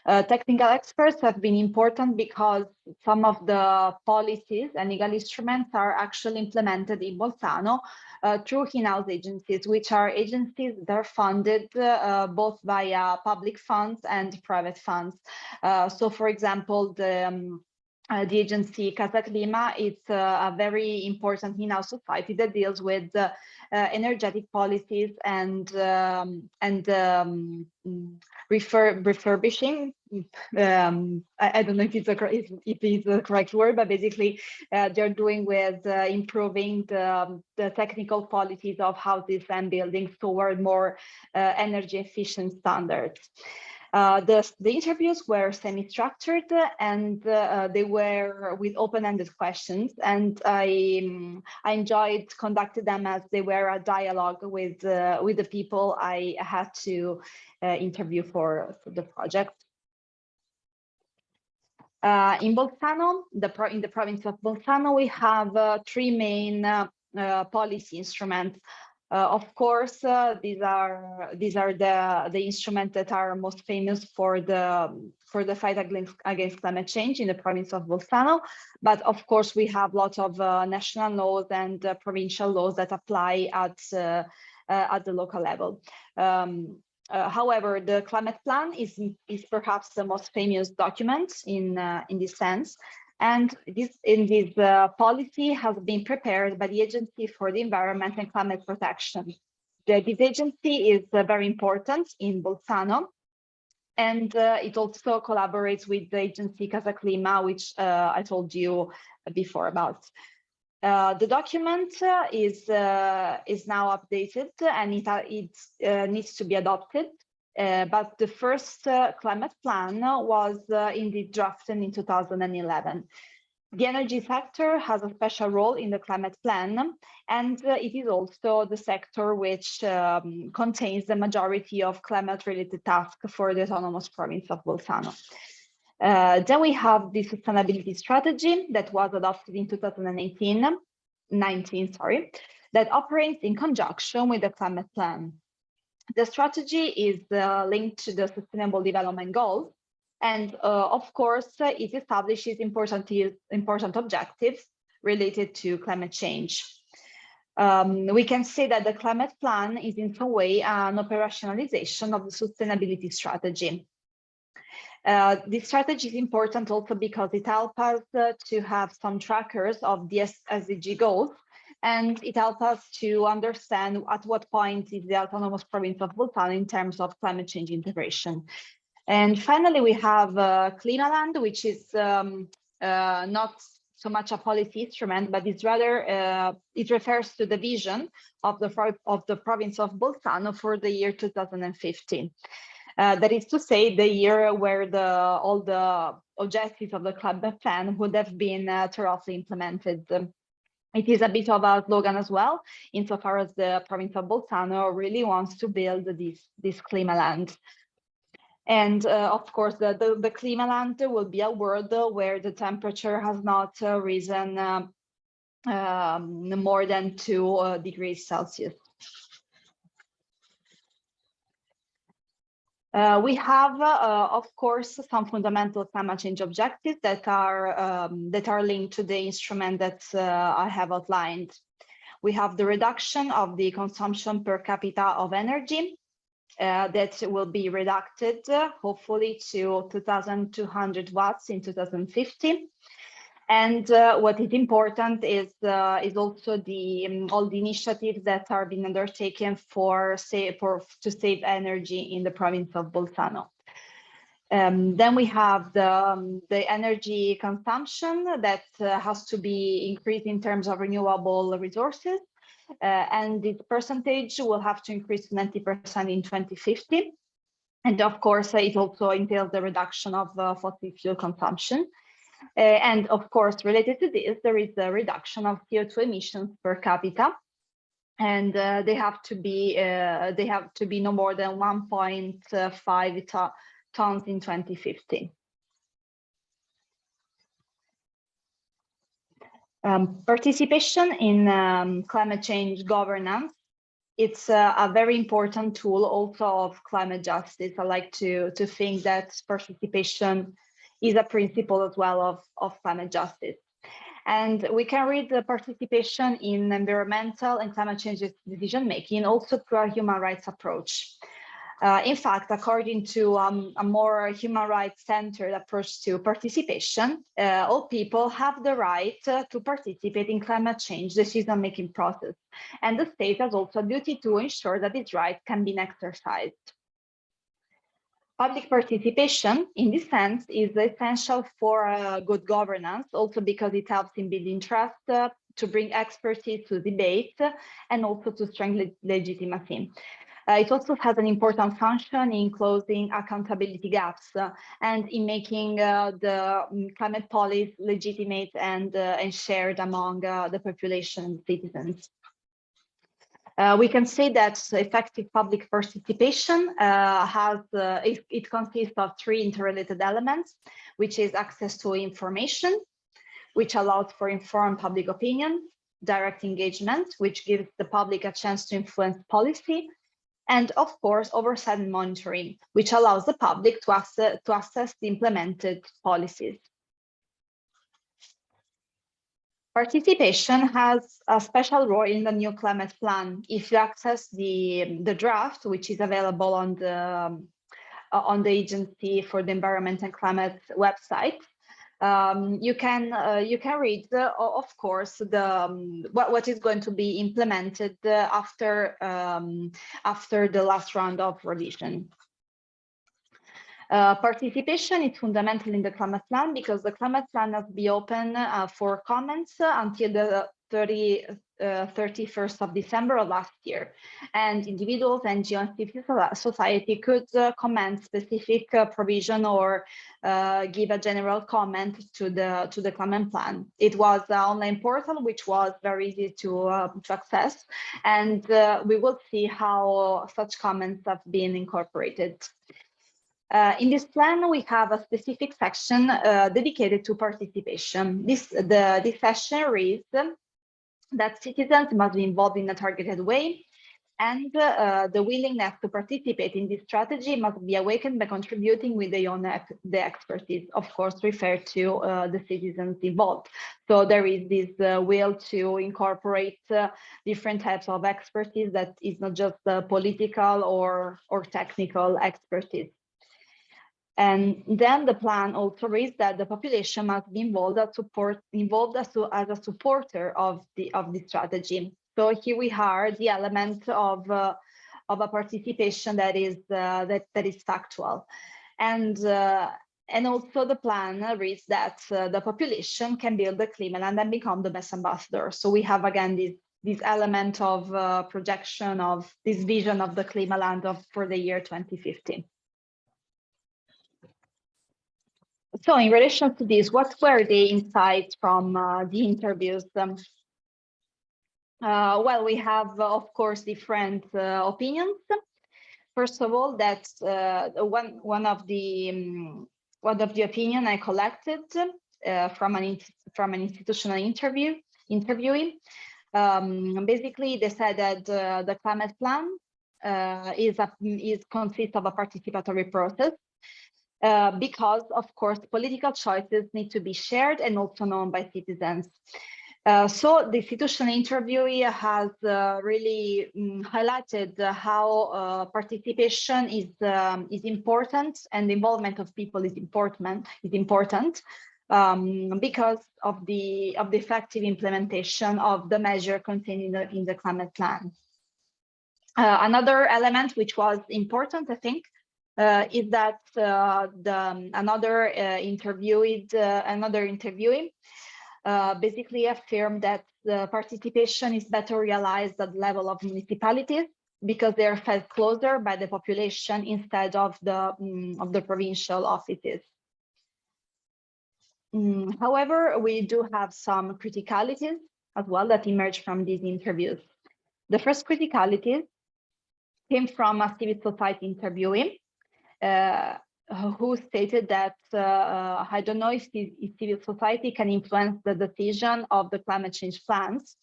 Technical experts have been important because some of the policies and legal instruments are actually implemented in Bolzano through in-house agencies, which are agencies that are funded both via public funds and private funds. So, for example, the agency Casa Clima, it's a very important in-house society that deals with energetic policies and refurbishing. I don't know if it's the correct word, but basically they're doing with improving the technical qualities of houses and buildings toward more energy efficient standards. The interviews were semi-structured, and they were with open-ended questions, and I enjoyed conducting them as they were a dialogue with the people I had to interview for the project. In Bolzano, in the province of Bolzano, we have three main policy instruments. Of course, these are the instruments that are most famous for the fight against climate change in the province of Bolzano. But of course, we have lots of national laws and provincial laws that apply at the local level. However, the climate plan is perhaps the most famous document in this sense. And this policy has been prepared by the Agency for the Environment and Climate Protection. This agency is very important in Bolzano, and it also collaborates with the agency Casa Clima, which I told you before about. The document is now updated, and it needs to be adopted. But the first climate plan was indeed drafted in 2011. The energy sector has a special role in the climate plan, and it is also the sector which contains the majority of climate-related tasks for the autonomous province of Bolzano. Then we have the sustainability strategy that was adopted in 2019, that operates in conjunction with the climate plan. The strategy is linked to the Sustainable Development Goals, and of course, it establishes important objectives related to climate change. We can say that the climate plan is in some way an operationalization of the sustainability strategy. This strategy is important also because it helps us to have some trackers of the SDG goals, and it helps us to understand at what point is the autonomous province of Bolzano in terms of climate change integration. And finally, we have Climaland, which is not so much a policy instrument, but it's rather, it refers to the vision of the province of Bolzano for the year 2015. That is to say, the year where all the objectives of the climate plan would have been thoroughly implemented. It is a bit of a slogan as well, insofar as the province of Bolzano really wants to build this Climaland. And of course, the Climaland will be a world where the temperature has not risen more than 2 degrees Celsius. We have, of course, some fundamental climate change objectives that are linked to the instrument that I have outlined. We have the reduction of the consumption per capita of energy that will be reduced, hopefully, to 2,200 watts in 2050. And what is important is also all the initiatives that are being undertaken to save energy in the province of Bolzano. Then we have the energy consumption that has to be increased in terms of renewable resources, and this percentage will have to increase to 90% in 2050. And of course, it also entails the reduction of fossil fuel consumption. And of course, related to this, there is a reduction of CO2 emissions per capita, and they have to be no more than 1.5 tons in 2050. Participation in climate change governance, it's a very important tool also of climate justice. I like to think that participation is a principle as well of climate justice. And we can read the participation in environmental and climate change decision-making also through a human rights approach. In fact, according to a more human rights-centered approach to participation, all people have the right to participate in climate change decision-making process. And the state has also a duty to ensure that this right can be exercised. Public participation, in this sense, is essential for good governance, also because it helps in building trust, to bring expertise to debate, and also to strengthen legitimacy. It also has an important function in closing accountability gaps and in making the climate policy legitimate and shared among the population and citizens. We can say that effective public participation it consists of three interrelated elements, which is access to information, which allows for informed public opinion, direct engagement, which gives the public a chance to influence policy, and of course, oversight and monitoring, which allows the public to assess the implemented policies. Participation has a special role in the new climate plan. If you access the draft, which is available on the Agency for the Environment and Climate website, you can read, of course, what is going to be implemented after the last round of revision. Participation is fundamental in the climate plan because the climate plan has been open for comments until the 31st of December of last year, and individuals, NGOs, and civil society could comment specific provision or give a general comment to the climate plan. It was an online portal which was very easy to access, and we will see how such comments have been incorporated. In this plan, we have a specific section dedicated to participation. This section reads that citizens must be involved in a targeted way, and the willingness to participate in this strategy must be awakened by contributing with the expertise, of course, referred to the citizens involved. So there is this will to incorporate different types of expertise that is not just political or technical expertise. And then the plan also reads that the population must be involved as a supporter of the strategy. So here we have the element of a participation that is factual, and also the plan reads that the population can build the Klimaland and become the best ambassador. So we have again this element of projection of this vision of the Klimaland for the year 2050. So in relation to this, what were the insights from the interviews? Well, we have, of course, different opinions. First of all, that one of the opinion I collected from an institutional interviewee. Basically, they said that the climate plan consists of a participatory process. Because, of course, political choices need to be shared and also known by citizens. So the institutional interviewee has really highlighted how participation is important, and the involvement of people is important because of the effective implementation of the measure contained in the climate plan. Another element which was important, I think, is that another interviewee basically affirmed that the participation is better realized at the level of municipalities because they are felt closer by the population instead of the provincial offices. However, we do have some criticalities as well that emerge from these interviews. The first criticality came from a civil society interviewee who stated that I don't know if civil society can influence the decision of the climate change plans.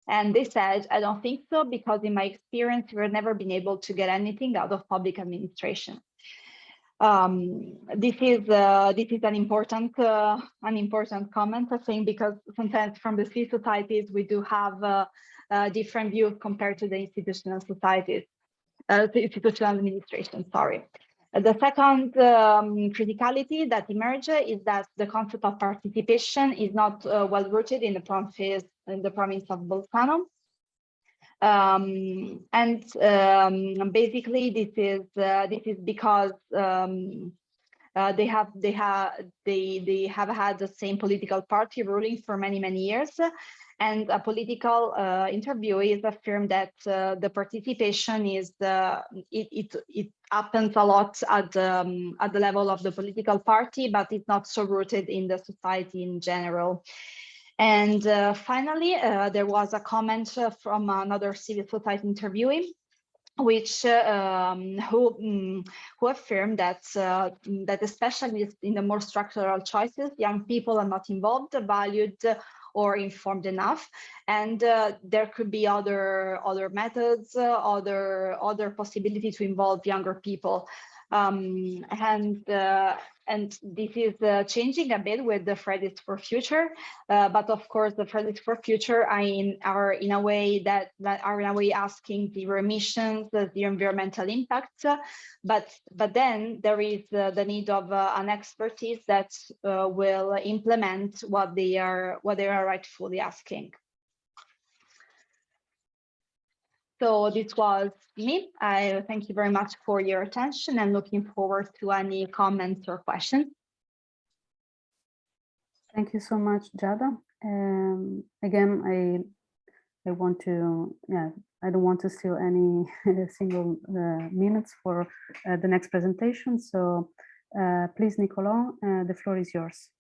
And they said, I don't think so, because in my experience, we've never been able to get anything out of public administration. This is an important comment, I think, because sometimes from the civil societies, we do have different views compared to the institutional societies, institutional administration, sorry. The second criticality that emerged is that the concept of participation is not well rooted in the province of Bolzano. Basically, this is because they have had the same political party ruling for many years, and a political interviewee has affirmed that the participation is it happens a lot at the level of the political party, but it's not so rooted in the society in general. And finally, there was a comment from another civil society interviewee, which who affirmed that that especially in the more structural choices, young people are not involved, valued, or informed enough, and there could be other methods, other possibility to involve younger people, and this is changing a bit with the Fridays for Future, but of course the Fridays for Future are in a way asking zero emissions, the environmental impacts, but then there is the need of an expertise that will implement what they are rightfully asking. So this was me. I thank you very much for your attention and looking forward to any comments or questions. Thank you so much, Giada. Again, I want to, I don't want to steal any single minutes for the next presentation. So please, Nicolas, the floor is yours.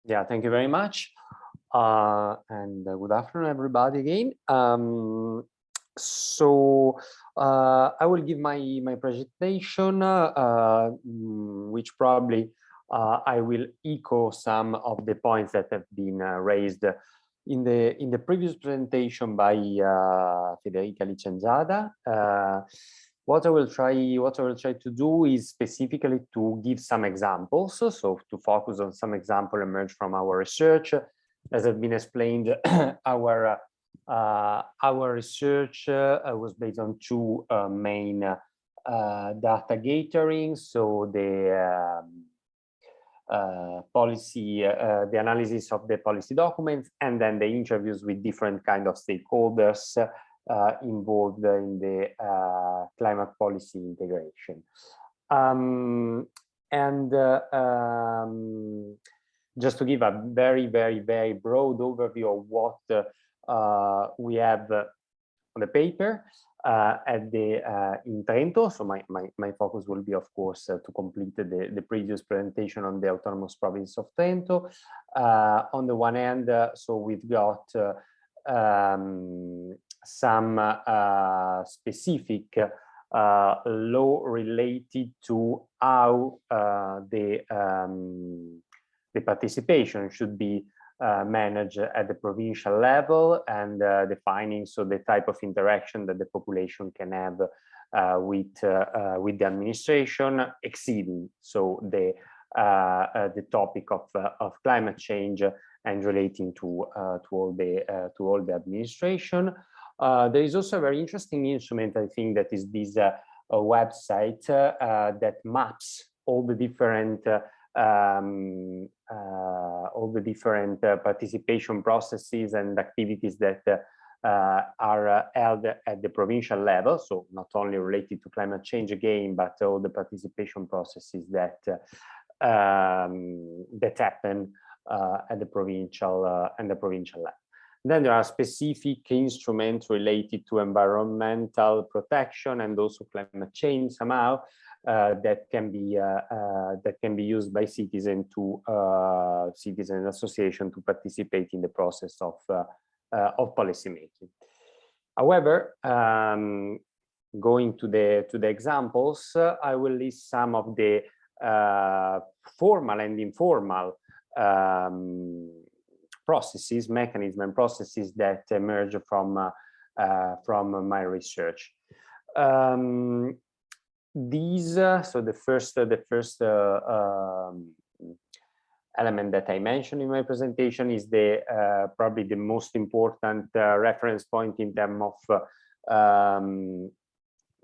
Yeah, thank you very much. And good afternoon, everybody again. So I will give my presentation, which probably I will echo some of the points that have been raised in the previous presentation by Federica Licenzada. What I will try to do is specifically to give some examples, so to focus on some example emerged from our research. As has been explained, our research was based on two main data gathering. So the policy, the analysis of the policy documents, and then the interviews with different kind of stakeholders involved in the climate policy integration. Just to give a very broad overview of what we have on the paper in Trento. So my focus will be, of course, to complete the previous presentation on the autonomous province of Trento. On the one hand, so we've got some specific law related to how the participation should be managed at the provincial level, and defining so the type of interaction that the population can have with the administration, exceeding so the topic of climate change and relating to all the administration. There is also a very interesting instrument, I think, that is this website that maps all the different participation processes and activities that are held at the provincial level. So not only related to climate change again, but all the participation processes that that happen at the provincial level. Then there are specific instruments related to environmental protection and also climate change somehow. that can be used by citizen citizen association to participate in the process of policy making. However, going to the examples, I will list some of the formal and informal processes, mechanisms, and processes that emerge from my research. These, so the first element that I mentioned in my presentation is the probably the most important reference point in terms of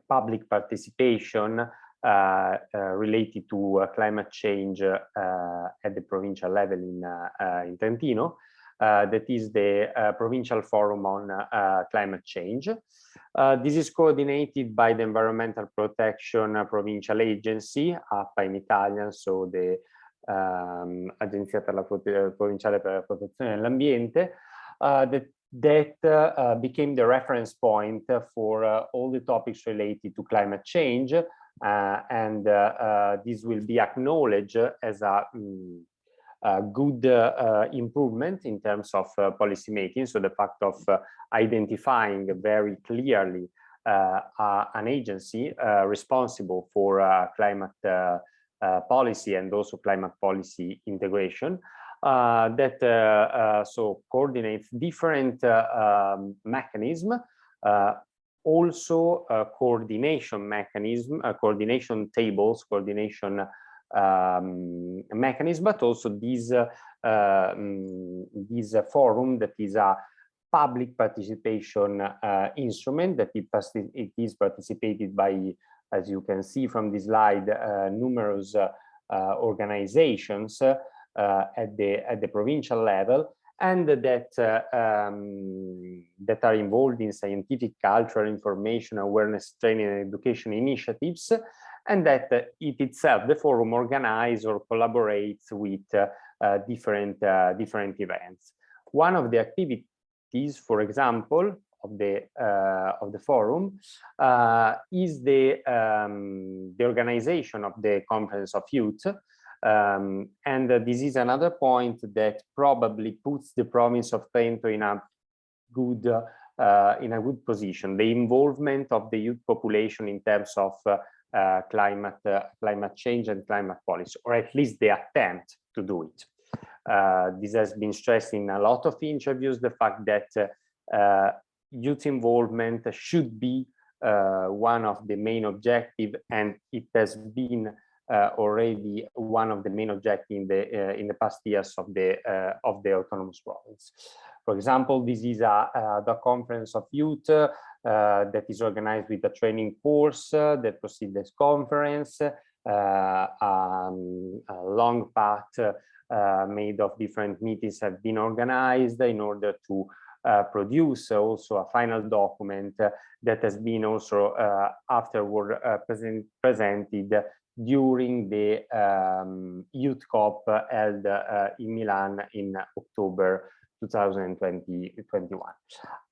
public participation related to climate change at the provincial level in Trentino. That is the Provincial Forum on Climate Change. This is coordinated by the Environmental Protection Provincial Agency, APPA in Italian, so the Agenzia per la Provinciale per la Protezione dell'Ambiente, that became the reference point for all the topics related to climate change, and this will be acknowledged as a good improvement in terms of policy making. So the fact of identifying very clearly an agency responsible for climate policy and also climate policy integration that so coordinates different mechanisms, also coordination mechanism, coordination tables, coordination mechanism, but also this forum that is a public participation instrument that it is participated by, as you can see from this slide, numerous organizations at the provincial level, and that that are involved in scientific, cultural, information, awareness, training, and education initiatives, and that it itself, the forum, organizes or collaborates with different events. One of the activities, for example, of the forum is the organization of the Conference of Youth, and this is another point that probably puts the province of Trento in a good position. The involvement of the youth population in terms of climate change and climate policy, or at least the attempt to do it. This has been stressed in a lot of interviews, the fact that youth involvement should be one of the main objectives, and it has been already one of the main objectives in the past years of the autonomous province. For example, this is the Conference of Youth that is organized with a training course that precedes this conference, a long path made of different meetings have been organized in order to produce also a final document that has been also afterward presented during the Youth COP held in Milan in October 2021.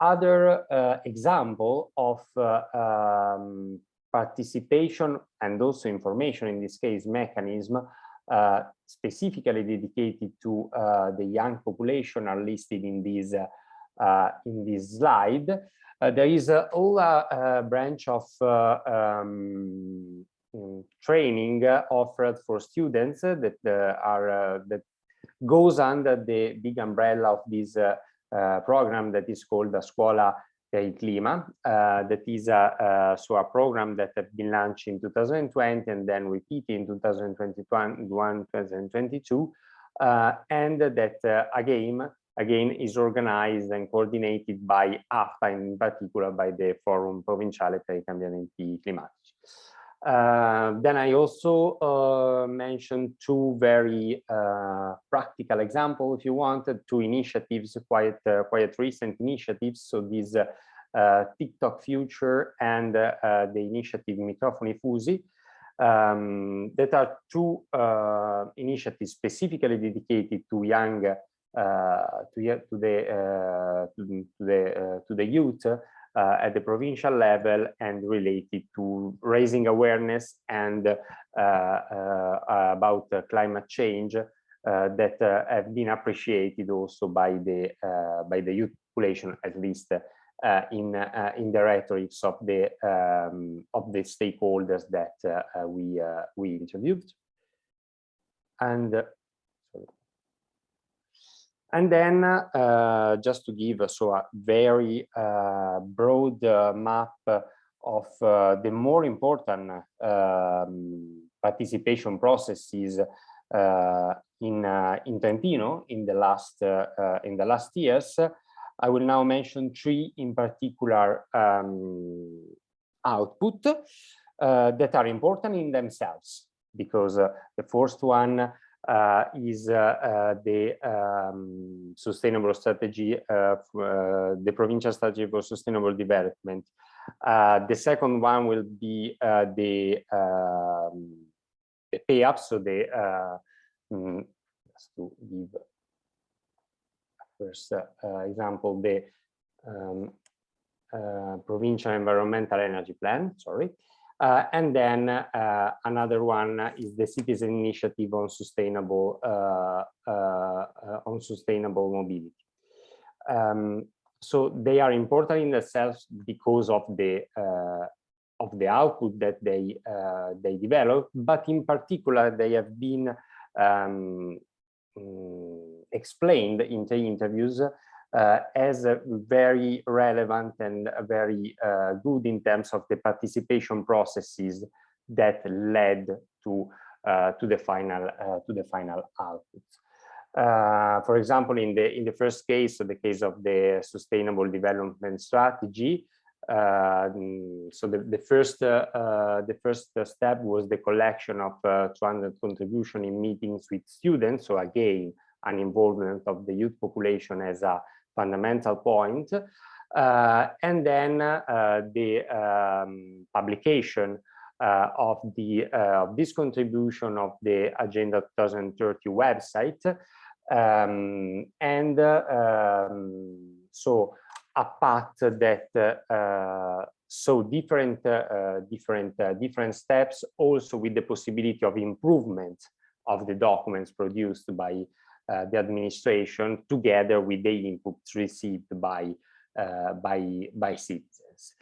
Other example of participation and also information, in this case mechanism, specifically dedicated to the young population, are listed in this slide. There is a whole branch of training offered for students that goes under the big umbrella of this program that is called the Scuola per il Clima. That is so a program that has been launched in 2020 and then repeated in 2021, 2022, and that again is organized and coordinated by APPA, in particular by the Forum Provinciale per i Cambiamenti Climatici. Then I also mentioned two very practical examples, if you wanted, two initiatives, quite recent initiatives. So this TikTok Future and the initiative Microfoni Fusi, that are two initiatives specifically dedicated to young to the youth, at the provincial level and related to raising awareness and about climate change that have been appreciated also by the youth population, at least in the rhetorics of the stakeholders that we interviewed. And then just to give a very broad map of the more important participation processes in Trentino in the last years, I will now mention three in particular output that are important in themselves, because the first one is the sustainable strategy, the provincial strategy for sustainable development. The second one will be the pay-up, so just to give a first example, the provincial environmental energy plan, sorry. And then another one is the citizen initiative on sustainable mobility. So they are important in themselves because of the output that they develop, but in particular they have been explained in the interviews as very relevant and very good in terms of the participation processes that led to the final output. For example, in the first case, so the case of the sustainable development strategy, so the first step was the collection of 200 contributions in meetings with students. So again, an involvement of the youth population as a fundamental point, and then the publication of this contribution of the Agenda 2030 website, so a path that so different steps, also with the possibility of improvement of the documents produced by the administration, together with the inputs received by citizens.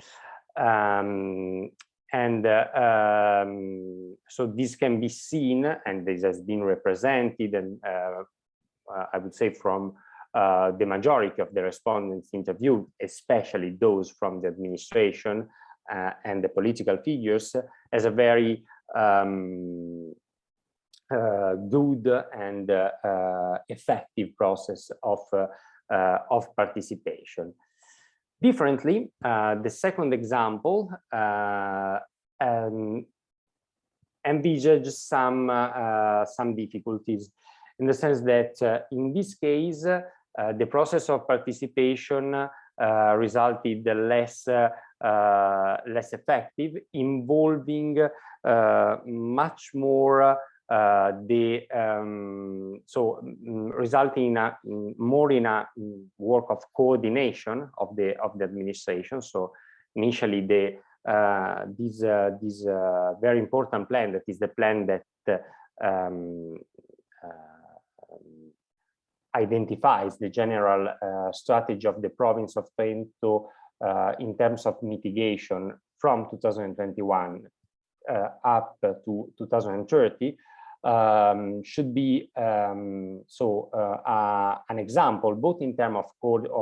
So this can be seen, and this has been represented, and I would say from the majority of the respondents interviewed, especially those from the administration and the political figures, as a very good and effective process of participation. Differently, the second example envisages some difficulties, in the sense that in this case the process of participation resulted less effective, involving much more resulting in more in a work of coordination of the administration. So initially this very important plan, that is the plan that identifies the general strategy of the province of Trento in terms of mitigation from 2021 up to 2030, should be an example, both in terms of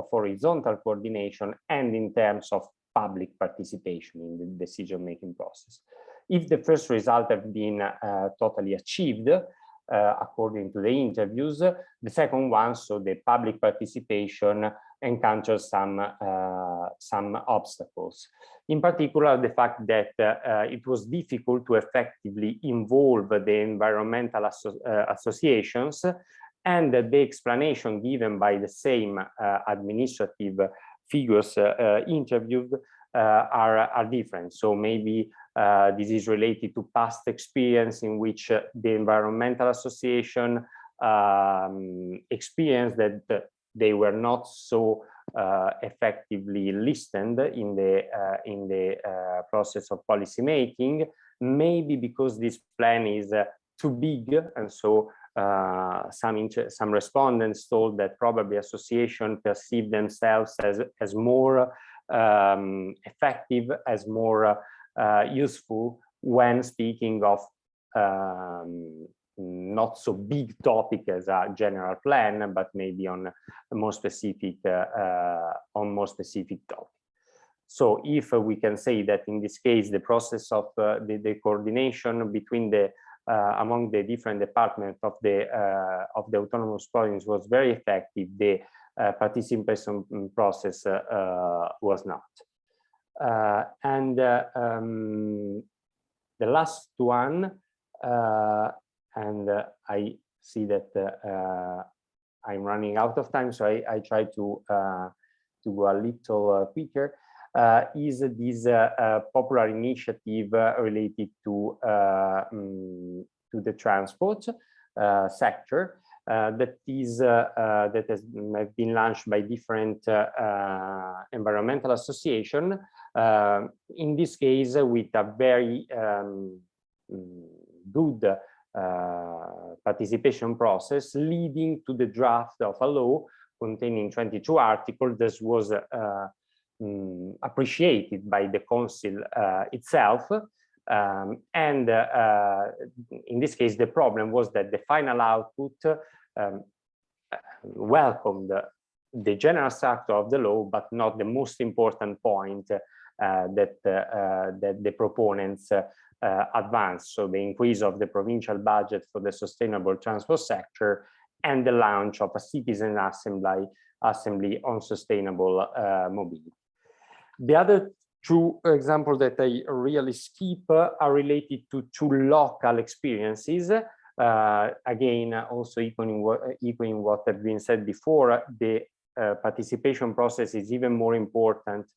horizontal coordination and in terms of public participation in the decision-making process. If the first result have been totally achieved, according to the interviews, the second one, so the public participation, encounters some obstacles. In particular, the fact that it was difficult to effectively involve the environmental associations, and the explanation given by the same administrative figures interviewed are different. So maybe this is related to past experience in which the environmental association experienced that they were not so effectively listened in the process of policy making, maybe because this plan is too big, and so some respondents told that probably associations perceive themselves as more effective, as more useful when speaking of not so big topic as a general plan, but maybe on a more specific topic. So if we can say that in this case the process of the coordination between the among the different departments of the autonomous province was very effective, the participation process was not. The last one, and I see that I'm running out of time, so I try to go a little quicker, is this popular initiative related to the transport sector that has been launched by different environmental associations. In this case, with a very good participation process, leading to the draft of a law containing 22 articles that was appreciated by the Council itself. In this case, the problem was that the final output welcomed the general structure of the law, but not the most important point that the proponents advanced. So the increase of the provincial budget for the sustainable transport sector and the launch of a citizen assembly on sustainable mobility. The other two examples that I really skip are related to two local experiences. Again, also echoing what has been said before, the participation process is even more important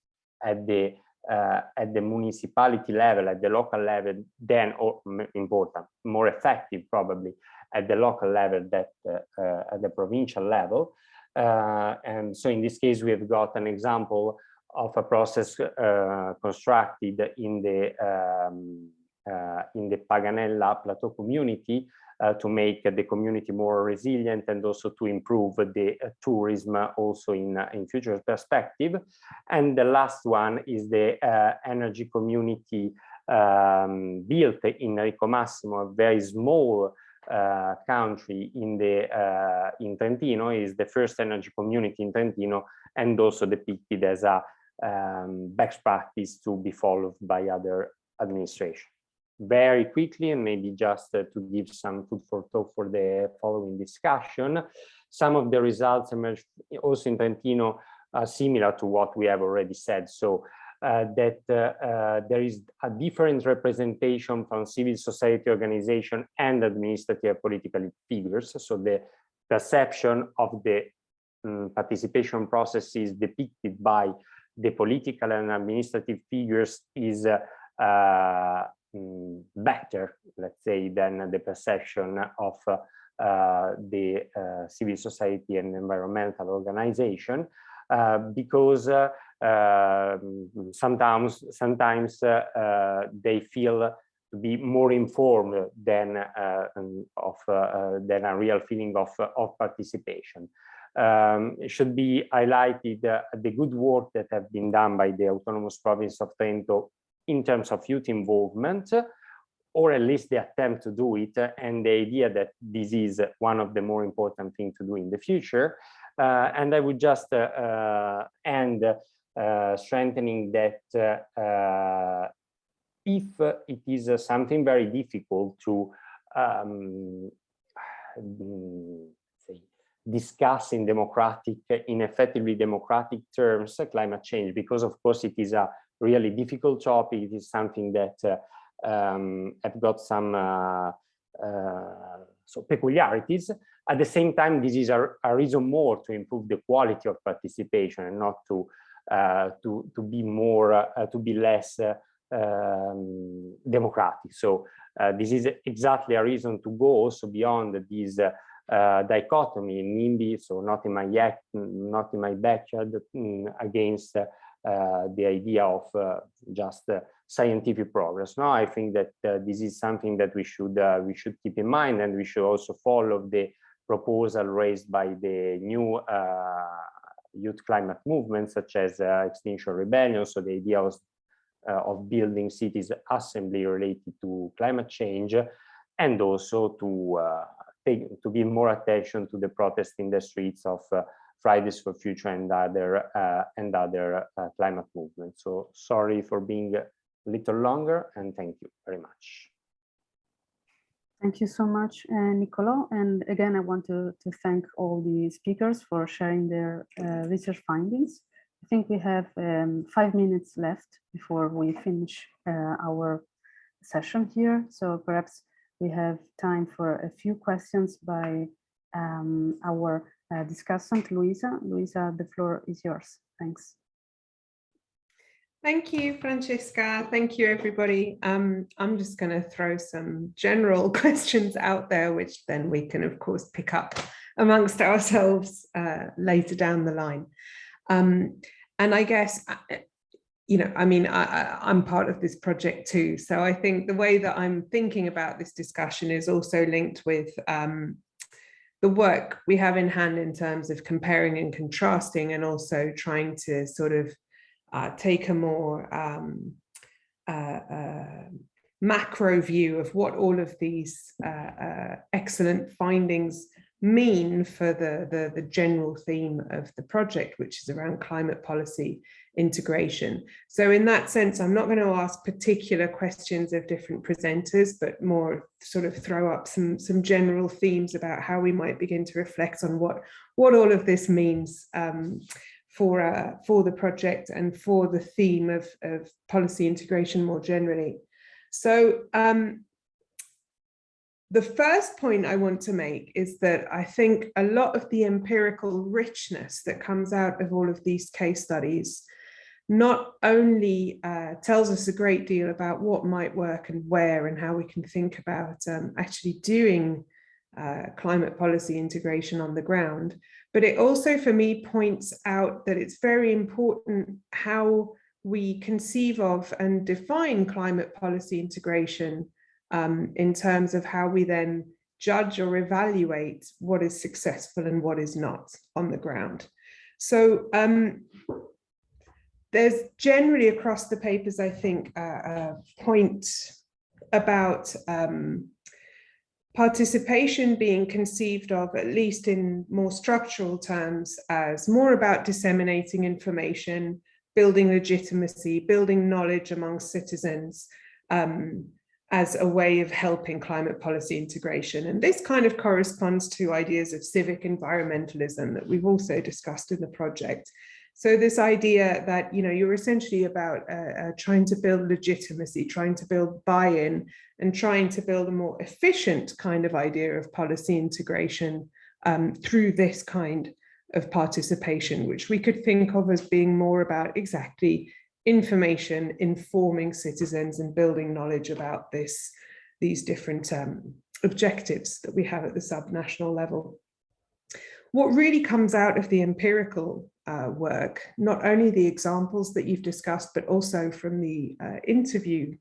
at the municipality level, at the local level, than, or important, more effective probably at the local level than at the provincial level. And so in this case, we have got an example of a process constructed in the Paganella Plateau community to make the community more resilient and also to improve the tourism also in future perspective. And the last one is the energy community built in Ricomassimo, a very small country in Trentino. Is the first energy community in Trentino, and also depicted as a best practice to be followed by other administrations. Very quickly, and maybe just to give some food for thought for the following discussion, some of the results emerged also in Trentino similar to what we have already said. So that there is a different representation from civil society organization and administrative political figures. So the perception of the participation process is depicted by the political and administrative figures is better, let's say, than the perception of the civil society and environmental organization, because sometimes they feel to be more informed than a real feeling of participation. It should be highlighted the good work that have been done by the Autonomous Province of Trento in terms of youth involvement, or at least the attempt to do it, and the idea that this is one of the more important things to do in the future. And I would just end strengthening that if it is something very difficult to say, discuss in effectively democratic terms climate change, because of course it is a really difficult topic. It is something that have got some peculiarities. At the same time, this is a reason more to improve the quality of participation and not to be less democratic. So this is exactly a reason to go also beyond these dichotomy, NIMBY, so not in my backyard, against the idea of just scientific progress. No, I think that this is something that we should keep in mind, and we should also follow the proposal raised by the new youth climate movement, such as Extinction Rebellion. So the idea of building cities assembly related to climate change, and also to give more attention to the protest in the streets of Fridays for Future and other climate movements. So sorry for being a little longer, and thank you very much. Thank you so much, Niccolò. And again, I want to thank all the speakers for sharing their research findings. I think we have 5 minutes left before we finish our session here. So perhaps we have time for a few questions by our discussant, Louisa. Louisa, the floor is yours. Thanks. Thank you, Francesca. Thank you, everybody. I'm just going to throw some general questions out there, which then we can, of course, pick up amongst ourselves later down the line. And I guess, you know, I mean, I'm part of this project too. So I think the way that I'm thinking about this discussion is also linked with the work we have in hand in terms of comparing and contrasting, and also trying to sort of take a more macro view of what all of these excellent findings mean for the general theme of the project, which is around climate policy integration. So in that sense, I'm not going to ask particular questions of different presenters, but more sort of throw up some general themes about how we might begin to reflect on what all of this means for the project and for the theme of policy integration more generally. So the first point I want to make is that I think a lot of the empirical richness that comes out of all of these case studies not only tells us a great deal about what might work and where, and how we can think about actually doing climate policy integration on the ground, but it also, for me, points out that it's very important how we conceive of and define climate policy integration in terms of how we then judge or evaluate what is successful and what is not on the ground. So there's generally across the papers, I think, a point about participation being conceived of, at least in more structural terms, as more about disseminating information, building legitimacy, building knowledge amongst citizens, as a way of helping climate policy integration. And this kind of corresponds to ideas of civic environmentalism that we've also discussed in the project. So this idea that, you know, you're essentially about trying to build legitimacy, trying to build buy-in, and trying to build a more efficient kind of idea of policy integration through this kind of participation, which we could think of as being more about exactly information, informing citizens and building knowledge about these different objectives that we have at the subnational level. What really comes out of the empirical work, not only the examples that you've discussed, but also from the interview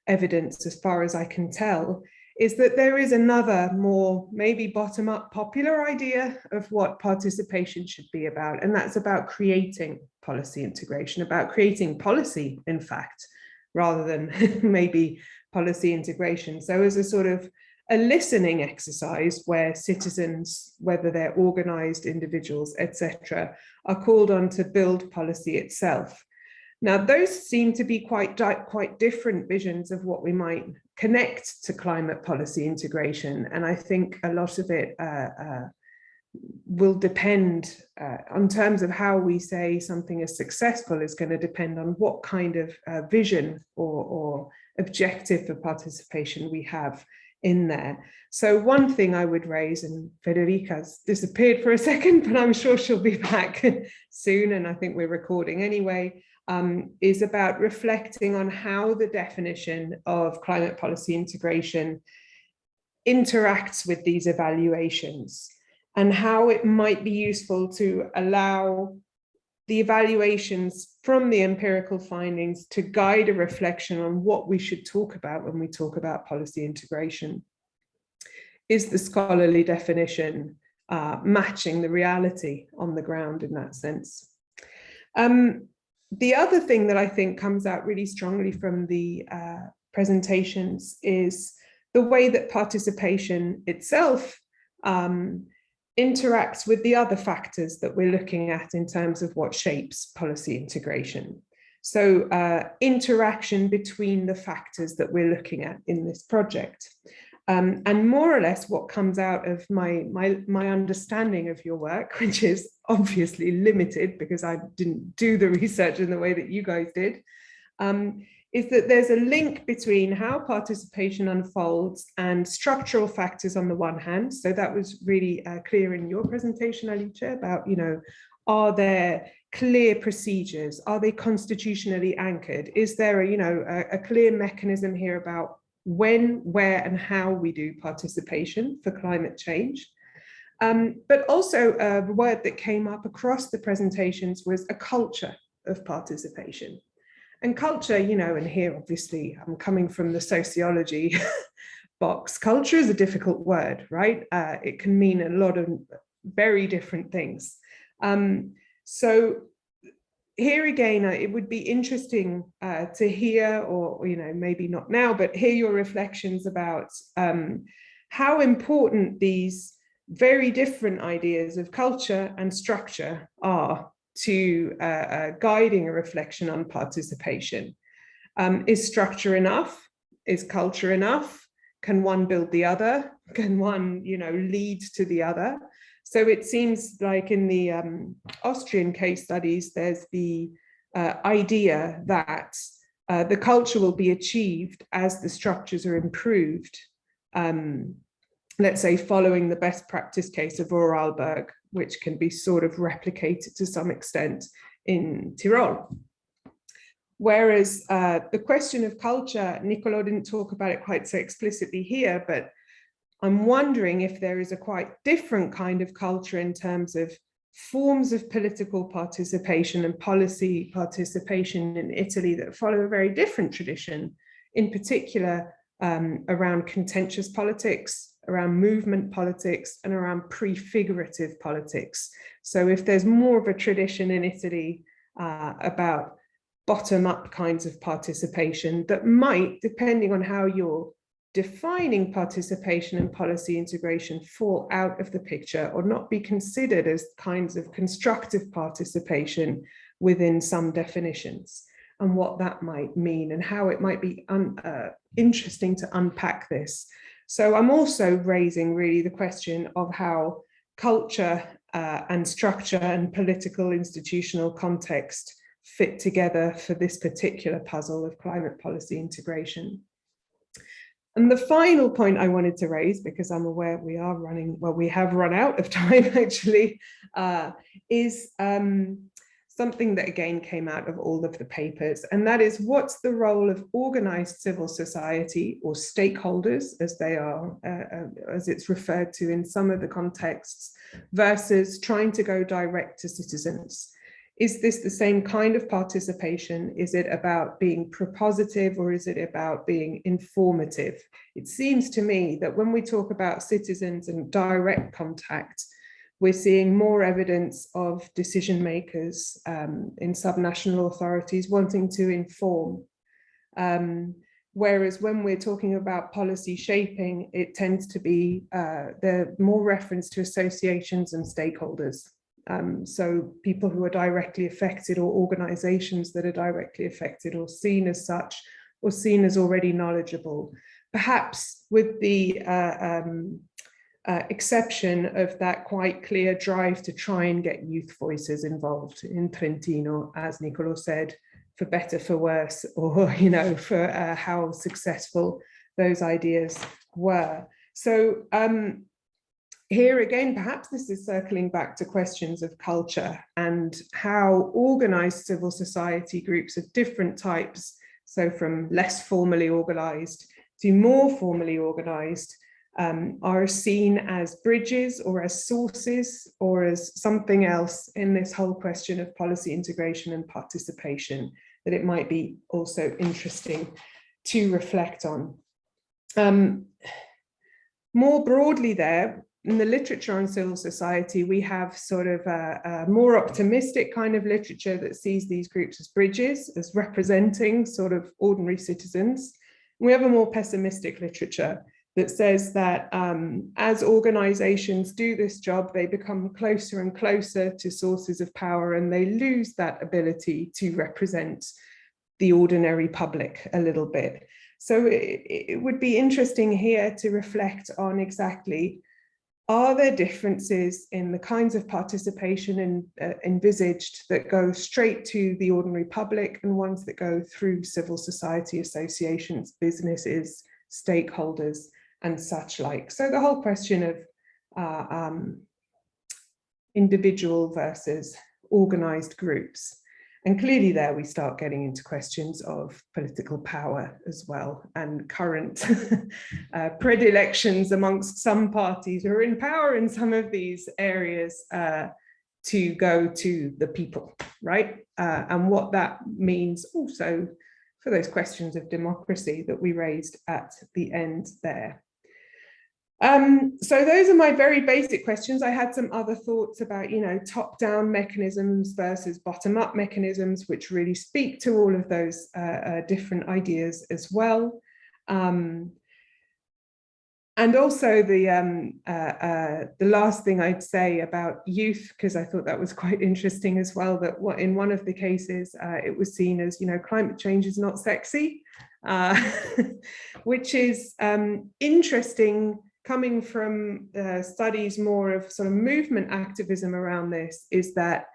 evidence, as far as I can tell, is that there is another more maybe bottom-up popular idea of what participation should be about, and that's about creating policy integration, about creating policy, in fact, rather than maybe policy integration. So as a sort of a listening exercise where citizens, whether they're organized individuals, etc., are called on to build policy itself. Now, those seem to be quite different visions of what we might connect to climate policy integration. And I think a lot of it will depend on terms of how we say something is successful is going to depend on what kind of vision or objective for participation we have in there. So one thing I would raise, and Federica's disappeared for a second, but I'm sure she'll be back soon, and I think we're recording anyway, is about reflecting on how the definition of climate policy integration interacts with these evaluations. and how it might be useful to allow the evaluations from the empirical findings to guide a reflection on what we should talk about when we talk about policy integration. Is the scholarly definition matching the reality on the ground in that sense? The other thing that I think comes out really strongly from the presentations is the way that participation itself interacts with the other factors that we're looking at in terms of what shapes policy integration. So interaction between the factors that we're looking at in this project. And more or less what comes out of my understanding of your work, which is obviously limited because I didn't do the research in the way that you guys did, is that there's a link between how participation unfolds and structural factors on the one hand. So that was really clear in your presentation, Alice, about, are there clear procedures? Are they constitutionally anchored? Is there a clear mechanism here about when, where, and how we do participation for climate change? But also a word that came up across the presentations was a culture of participation. And culture, and here obviously I'm coming from the sociology box, culture is a difficult word, right? It can mean a lot of very different things. So here again, it would be interesting to hear, or maybe not now, but hear your reflections about how important these very different ideas of culture and structure are to guiding a reflection on participation. Is structure enough? Is culture enough? Can one build the other? Can one, lead to the other? So it seems like in the Austrian case studies, there's the idea that the culture will be achieved as the structures are improved. Let's say following the best practice case of Vorarlberg, which can be sort of replicated to some extent in Tyrol. Whereas the question of culture, Niccolò didn't talk about it quite so explicitly here, but I'm wondering if there is a quite different kind of culture in terms of forms of political participation and policy participation in Italy that follow a very different tradition, in particular around contentious politics, around movement politics, and around prefigurative politics. So if there's more of a tradition in Italy about bottom-up kinds of participation that might, depending on how you're defining participation and policy integration, fall out of the picture or not be considered as kinds of constructive participation within some definitions, and what that might mean and how it might be interesting to unpack this. So I'm also raising really the question of how culture and structure and political institutional context fit together for this particular puzzle of climate policy integration. And the final point I wanted to raise, because I'm aware we are running, well, we have run out of time actually, is something that again came out of all of the papers, and that is what's the role of organized civil society, or stakeholders as they are, as it's referred to in some of the contexts, versus trying to go direct to citizens. Is this the same kind of participation? Is it about being propositive, or is it about being informative? It seems to me that when we talk about citizens and direct contact, we're seeing more evidence of decision makers in subnational authorities wanting to inform. Whereas when we're talking about policy shaping, it tends to be the more reference to associations and stakeholders. So people who are directly affected, or organizations that are directly affected or seen as such, or seen as already knowledgeable, perhaps with the exception of that quite clear drive to try and get youth voices involved in Trentino, as Niccolò said, for better, for worse, or, for how successful those ideas were. So here again, perhaps this is circling back to questions of culture and how organized civil society groups of different types, so from less formally organized to more formally organized, are seen as bridges or as sources or as something else in this whole question of policy integration and participation that it might be also interesting to reflect on. More broadly there, in the literature on civil society, we have sort of a more optimistic kind of literature that sees these groups as bridges, as representing sort of ordinary citizens. We have a more pessimistic literature that says that as organizations do this job, they become closer and closer to sources of power and they lose that ability to represent the ordinary public a little bit. So it would be interesting here to reflect on exactly, are there differences in the kinds of participation envisaged that go straight to the ordinary public and ones that go through civil society associations, businesses, stakeholders, and such like. So the whole question of individual versus organized groups. And clearly there we start getting into questions of political power as well, and current predilections amongst some parties who are in power in some of these areas to go to the people, right? And what that means also for those questions of democracy that we raised at the end there. So those are my very basic questions. I had some other thoughts about, you know, top-down mechanisms versus bottom-up mechanisms, which really speak to all of those different ideas as well. And also the last thing I'd say about youth, because I thought that was quite interesting as well, that in one of the cases, it was seen as, you know, climate change is not sexy, which is interesting. Coming from studies more of sort of movement activism around this, is that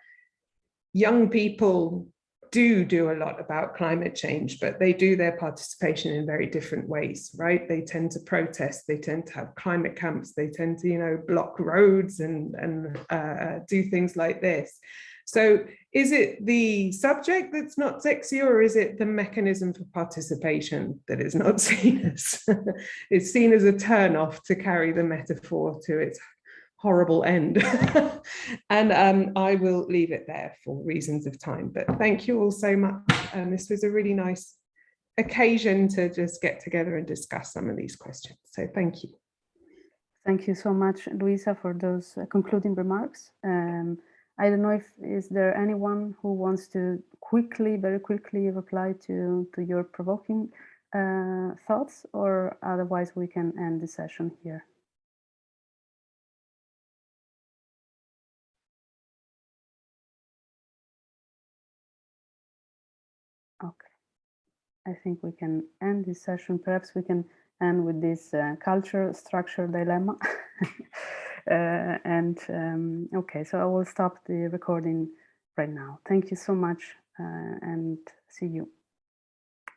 young people do a lot about climate change, but they do their participation in very different ways, right? They tend to protest, they tend to have climate camps, they tend to, you know, block roads and do things like this. So is it the subject that's not sexy, or is it the mechanism for participation that is not seen as, it's seen as a turn-off, to carry the metaphor to its horrible end? And I will leave it there for reasons of time, but thank you all so much. And this was a really nice occasion to just get together and discuss some of these questions. So thank you. Thank you so much, Louisa, for those concluding remarks. I don't know if is there anyone who wants to very quickly reply to your provoking thoughts, or otherwise we can end the session here. Okay, I think we can end this session. Perhaps we can end with this culture structure dilemma. Okay, so I will stop the recording right now. Thank you so much and see you.